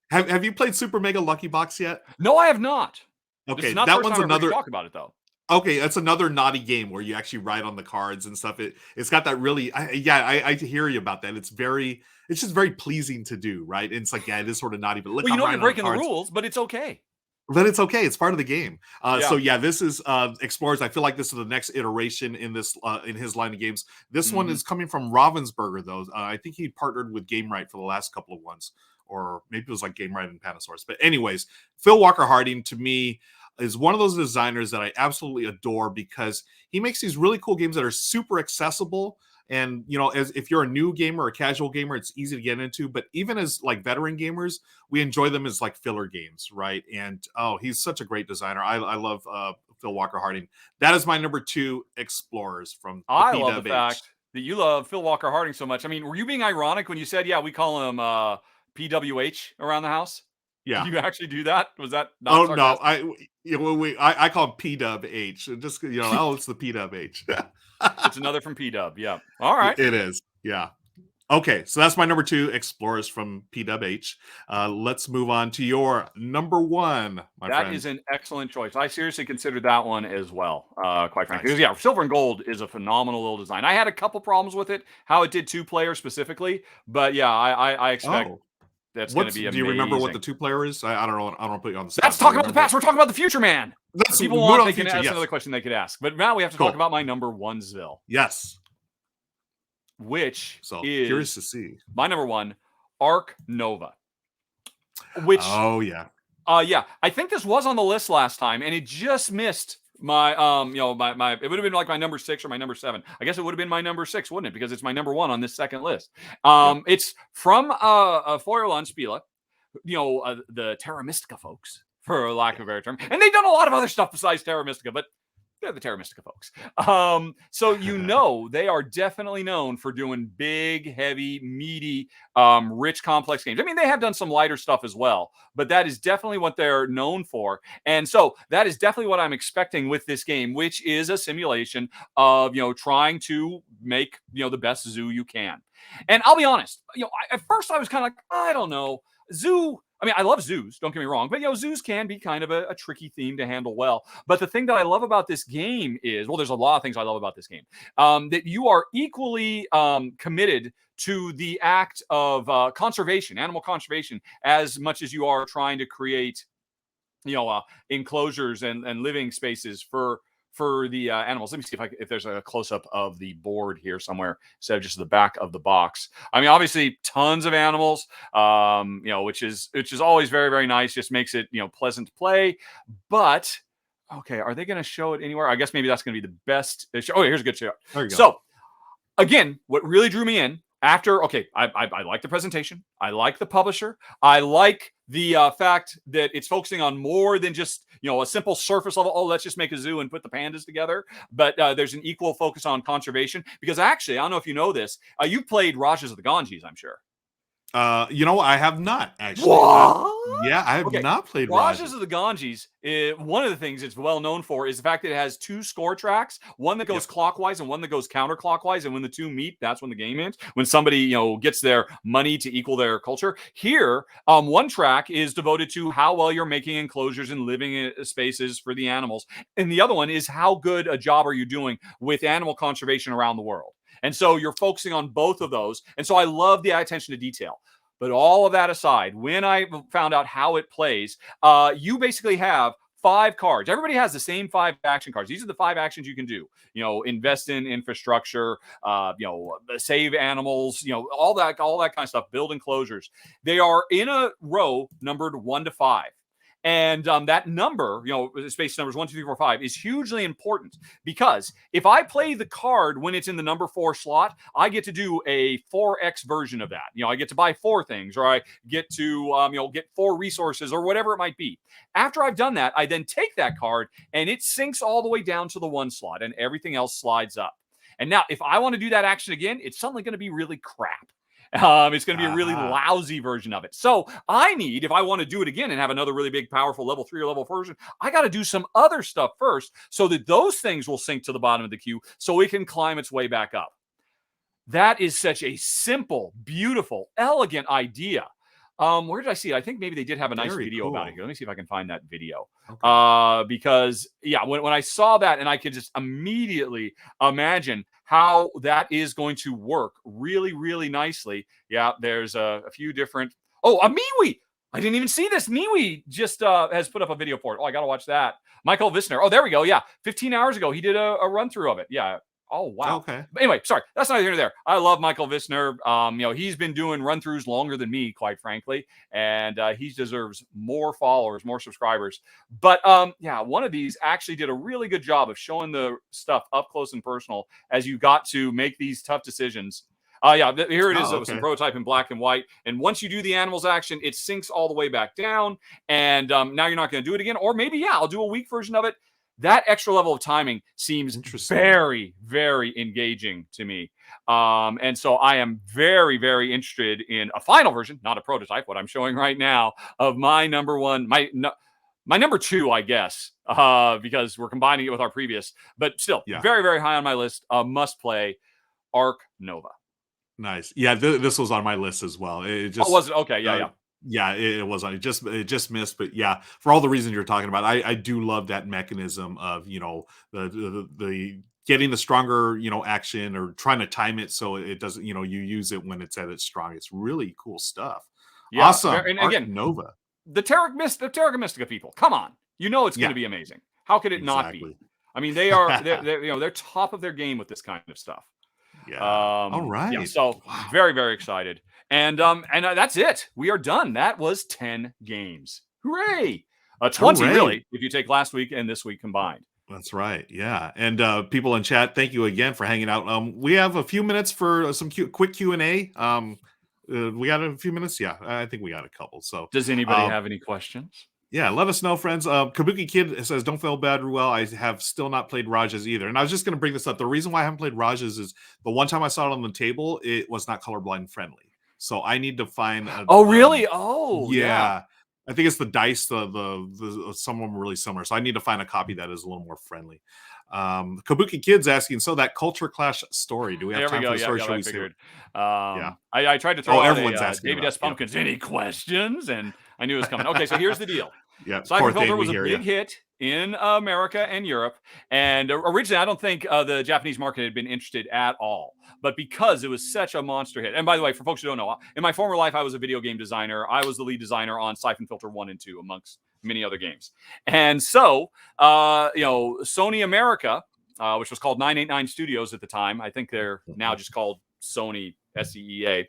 Have you played Super Mega Lucky Box yet? No, I have not. This Okay, is not the that first one's time I've heard you another. talk about it, though. Okay, that's another naughty game where you actually write on the cards and stuff. It's got that really. I hear you about that. It's just very pleasing to do, right? And it's like, yeah, it is sort of naughty, but look, Well, you I'm know you're writing on breaking the cards. rules, but it's okay. But it's okay. It's part of the game. Yeah. So yeah, this is Explorers. I feel like this is the next iteration in this in his line of games. This one is coming from Ravensburger, though. I think he partnered with Game Right for the last couple of ones, or maybe it was like Game Right and Panasaurus. But anyways, Phil Walker Harding to me is one of those designers that I absolutely adore because he makes these really cool games that are super accessible. And as if you're a new gamer or a casual gamer, it's easy to get into. But even as like veteran gamers, we enjoy them as like filler games, right? And he's such a great designer. I love Phil Walker Harding. That is my number 2, Explorers from the I love the PWH. fact that you love Phil Walker Harding so much. I mean, were you being ironic when you said, "Yeah, we call him PWH around the house"? Yeah. Did you actually do that? Was that not sarcastic? No, I call him PWH. Just it's the PWH. It's another from PW. Yeah. All right. It is. Yeah. Okay, so that's my number 2, Explorers from PWH. Let's move on to your number 1, my friend. That is an excellent choice. I seriously considered that one as well, quite frankly. Nice. Because, yeah, Silver and Gold is a phenomenal little design. I had a couple problems with it, how it did 2-player specifically, but yeah, I expect that's going to be amazing. Do you remember what the 2-player is? I don't know. I don't put you on the spot. That's talking about the past. We're talking about the future, man. That's people want. They can ask another question they could ask. But now we have to talk about my number 1 Zil. Yes. Which is curious to see my number 1, Ark Nova. Which yeah, I think this was on the list last time, and it just missed my my it would have been like my number 6 or my number 7. I guess it would have been my number 6, wouldn't it? Because it's my number 1 on this second list. It's from Feuerland Spiele, the Terra Mystica folks, for lack of a better term, and they've done a lot of other stuff besides Terra Mystica, but they're the Terra Mystica folks. So they are definitely known for doing big, heavy, meaty, rich, complex games. I mean, they have done some lighter stuff as well, but that is definitely what they're known for. And so that is definitely what I'm expecting with this game, which is a simulation of, trying to make, the best zoo you can. And I'll be honest, at first I was kind of like, I don't know, zoo. I mean, I love zoos, don't get me wrong, but zoos can be kind of a tricky theme to handle well. But the thing that I love about this game is, well, there's a lot of things I love about this game, that you are equally committed to the act of conservation, animal conservation, as much as you are trying to create, enclosures and living spaces for the animals. Let me see if there's a close-up of the board here somewhere instead of just the back of the box. I mean, obviously tons of animals, which is always very, very nice. Just makes it, pleasant to play. But okay, are they going to show it anywhere? I guess maybe that's going to be the best show. Oh, here's a good show. There you go. So again, what really drew me in after, I like the presentation. I like the publisher. I like the fact that it's focusing on more than just, a simple surface level, let's just make a zoo and put the pandas together. But there's an equal focus on conservation. Because actually, I don't know if you know this, you played Rajas of the Ganges, I'm sure. I have not actually. What? Yeah, I have not played Rajas of the Ganges. One of the things it's well known for is the fact that it has 2 score tracks, one that goes clockwise and one that goes counterclockwise. And when the 2 meet, that's when the game ends. When somebody, gets their money to equal their culture. Here, one track is devoted to how well you're making enclosures and living spaces for the animals. And the other one is how good a job are you doing with animal conservation around the world. And so you're focusing on both of those. And so I love the attention to detail. But all of that aside, when I found out how it plays, you basically have 5 cards. Everybody has the same 5 action cards. These are the 5 actions you can do. Invest in infrastructure, save animals, all that kind of stuff, build enclosures. They are in a row numbered 1 to 5. And that number, space numbers 1, 2, 3, 4, 5 is hugely important because if I play the card when it's in the number 4 slot, I get to do a 4x version of that. I get to buy 4 things, or I get to, get 4 resources or whatever it might be. After I've done that, I then take that card and it sinks all the way down to the 1 slot and everything else slides up. And now if I want to do that action again, it's suddenly going to be really crap. It's going to be a really lousy version of it. So if I want to do it again and have another really big, powerful level 3 or level 4 version, I got to do some other stuff first so that those things will sink to the bottom of the queue so it can climb its way back up. That is such a simple, beautiful, elegant idea. Where did I see it? I think maybe they did have a nice video about it. Let me see if I can find that video. Okay. Because yeah, when I saw that, and I could just immediately imagine how that is going to work really, really nicely. Yeah, there's a few different. Oh, a MeWe. I didn't even see this. MeWe just has put up a video for it. Oh, I got to watch that. Michael Vissner. Oh, there we go. Yeah, 15 hours ago, he did a run through of it. Yeah. Oh, wow. Okay. But anyway, sorry. That's neither here nor there. I love Michael Vissner. He's been doing run-throughs longer than me, quite frankly. And he deserves more followers, more subscribers. But yeah, one of these actually did a really good job of showing the stuff up close and personal as you got to make these tough decisions. Yeah, here it is. Okay. Some prototype in black and white. And once you do the animals action, it sinks all the way back down. And now you're not going to do it again. Or maybe, yeah, I'll do a weak version of it. That extra level of timing seems very, very engaging to me. And so I am very, very interested in a final version, not a prototype, what I'm showing right now, of my number one, my number two, I guess, because we're combining it with our previous, but still very, very high on my list. Must play Ark Nova. Nice. Yeah, this was on my list as well. It just was it? Okay, yeah. Yeah, it was on. It just missed, but yeah, for all the reasons you're talking about, I do love that mechanism of the getting the stronger action or trying to time it so it doesn't you use it when it's at its strongest. Really cool stuff. Yeah, awesome. And again, Nova, the Terra Mystica people. Come on, it's going to be amazing. How could it not be? I mean, they're top of their game with this kind of stuff. Yeah. All right. Yeah, so very, very excited. And that's it. We are done. That was 10 games. Hooray! 20 really, if you take last week and this week combined. That's right. Yeah. And people in chat, thank you again for hanging out. We have a few minutes for some quick Q&A. We got a few minutes. Yeah, I think we got a couple. So does anybody have any questions? Yeah, let us know, friends. Kabuki Kid says, don't feel bad, Ruel. I have still not played Rajas either. And I was just going to bring this up. The reason why I haven't played Rajas is the one time I saw it on the table, it was not colorblind friendly. So I need to find really? Oh, yeah. I think it's the dice, the some of them are really similar. So I need to find a copy that is a little more friendly. Kabuki Kid's asking, so that Culture Clash story, do we have time for the story? I figured. I tried to throw out David S. Pumpkins, any questions? And I knew it was coming. Okay, so here's the deal. Yeah, Siphon Filter was a big hit in America and Europe. And originally, I don't think the Japanese market had been interested at all. But because it was such a monster hit. And by the way, for folks who don't know, in my former life, I was a video game designer. I was the lead designer on Siphon Filter 1 and 2, amongst many other games. And so, Sony America, which was called 989 Studios at the time, I think they're now just called Sony SEEA,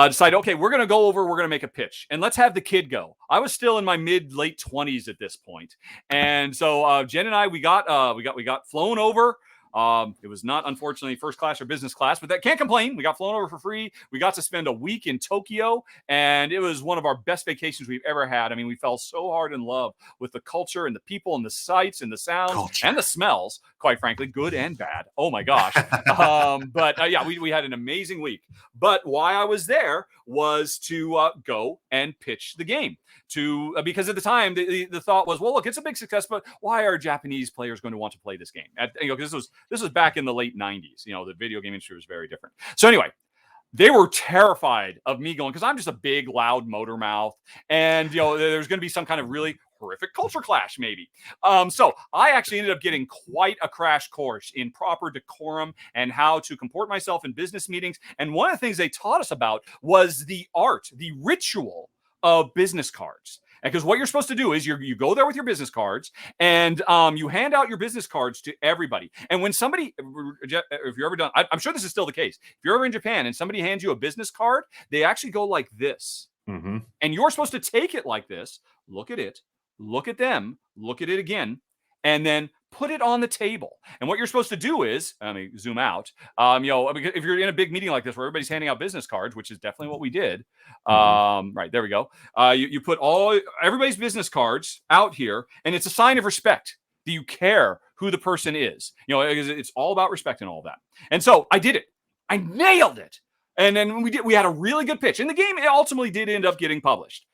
decided, okay, we're going to make a pitch and let's have the kid go. I was still in my late 20s at this point. And so Jen and I, we got flown over. It was not, unfortunately, first class or business class, but that can't complain. We got flown over for free. We got to spend a week in Tokyo, and it was one of our best vacations we've ever had. I mean, we fell so hard in love with the culture and the people and the sights and the sounds and the smells, quite frankly, good and bad. Oh my gosh. But yeah, we had an amazing week. But why I was there was to go and pitch the game. Because at the time the thought was, well, look, it's a big success, but why are Japanese players going to want to play this game? Because this was back in the late 90s. The video game industry was very different. So anyway, they were terrified of me going, because I'm just a big, loud motor mouth, and there's going to be some kind of really horrific culture clash, maybe. So I actually ended up getting quite a crash course in proper decorum and how to comport myself in business meetings. And one of the things they taught us about was the art, the ritual of business cards. Because what you're supposed to do is you go there with your business cards and you hand out your business cards to everybody. And when somebody, if you're ever done, I'm sure this is still the case. If you're ever in Japan and somebody hands you a business card, they actually go like this. Mm-hmm. And you're supposed to take it like this, look at it, look at them, look at it again, and then put it on the table. And what you're supposed to do is, zoom out, if you're in a big meeting like this where everybody's handing out business cards, which is definitely what we did. Right, there we go. You put everybody's business cards out here, and it's a sign of respect that you care who the person is. It's all about respect and all that. And so I did it. I nailed it. And then we had a really good pitch. And the game ultimately did end up getting published,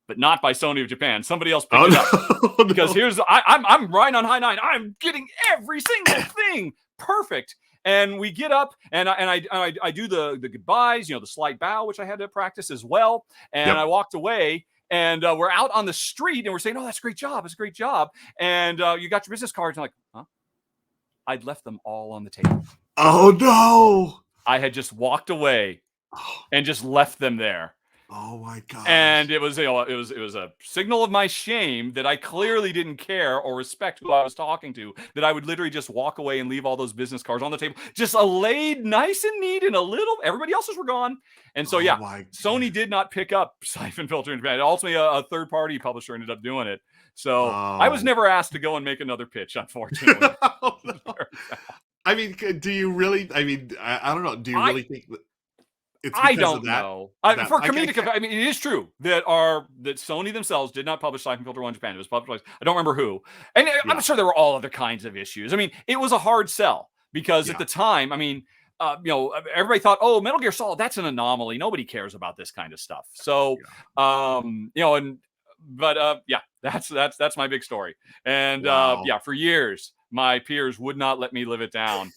but not by Sony of Japan. Somebody else picked it up. Because here's I'm riding on high 9. I'm getting every single thing perfect. And we get up, and I do the goodbyes, the slight bow, which I had to practice as well. And I walked away, and we're out on the street, and we're saying, "Oh, that's a great job. It's a great job." And you got your business cards. And I'm like, huh? I'd left them all on the table. Oh no! I had just walked away and just left them there. Oh my gosh. And it was a signal of my shame that I clearly didn't care or respect who I was talking to, that I would literally just walk away and leave all those business cards on the table, just laid nice and neat in a little. Everybody else's were gone. And so Sony did not pick up Siphon Filter in Japan. Ultimately, a third-party publisher ended up doing it. So I was never asked to go and make another pitch, unfortunately. Oh, no. I mean, do you really? I mean, I don't know. Do you really think that it's because I don't of that? know. For comedic, I mean, it is true that Sony themselves did not publish Siphon Filter 1 in Japan. It was published, I don't remember who. And I'm sure there were all other kinds of issues. I mean, it was a hard sell because at the time, I mean, everybody thought, oh, Metal Gear Solid, that's an anomaly. Nobody cares about this kind of stuff. So, that's my big story. And for years, my peers would not let me live it down.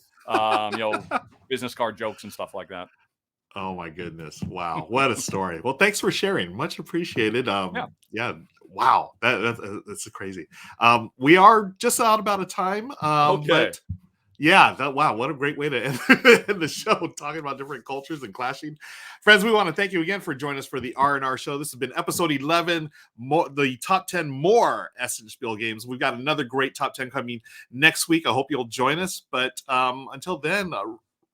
Business card jokes and stuff like that. Oh my goodness. Wow. What a story. Well, thanks for sharing. Much appreciated. Wow. That's crazy. We are just about a time. But wow, what a great way to end the show, talking about different cultures and clashing. Friends, we want to thank you again for joining us for the R&R show. This has been episode 11, the top 10 more Essen Spiel games. We've got another great top 10 coming next week. I hope you'll join us. But until then,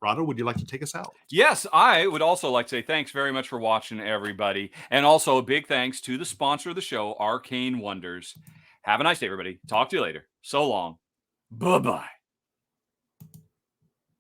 Rahdo, would you like to take us out? Yes, I would also like to say thanks very much for watching, everybody. And also a big thanks to the sponsor of the show, Arcane Wonders. Have a nice day, everybody. Talk to you later. So long. Bye-bye.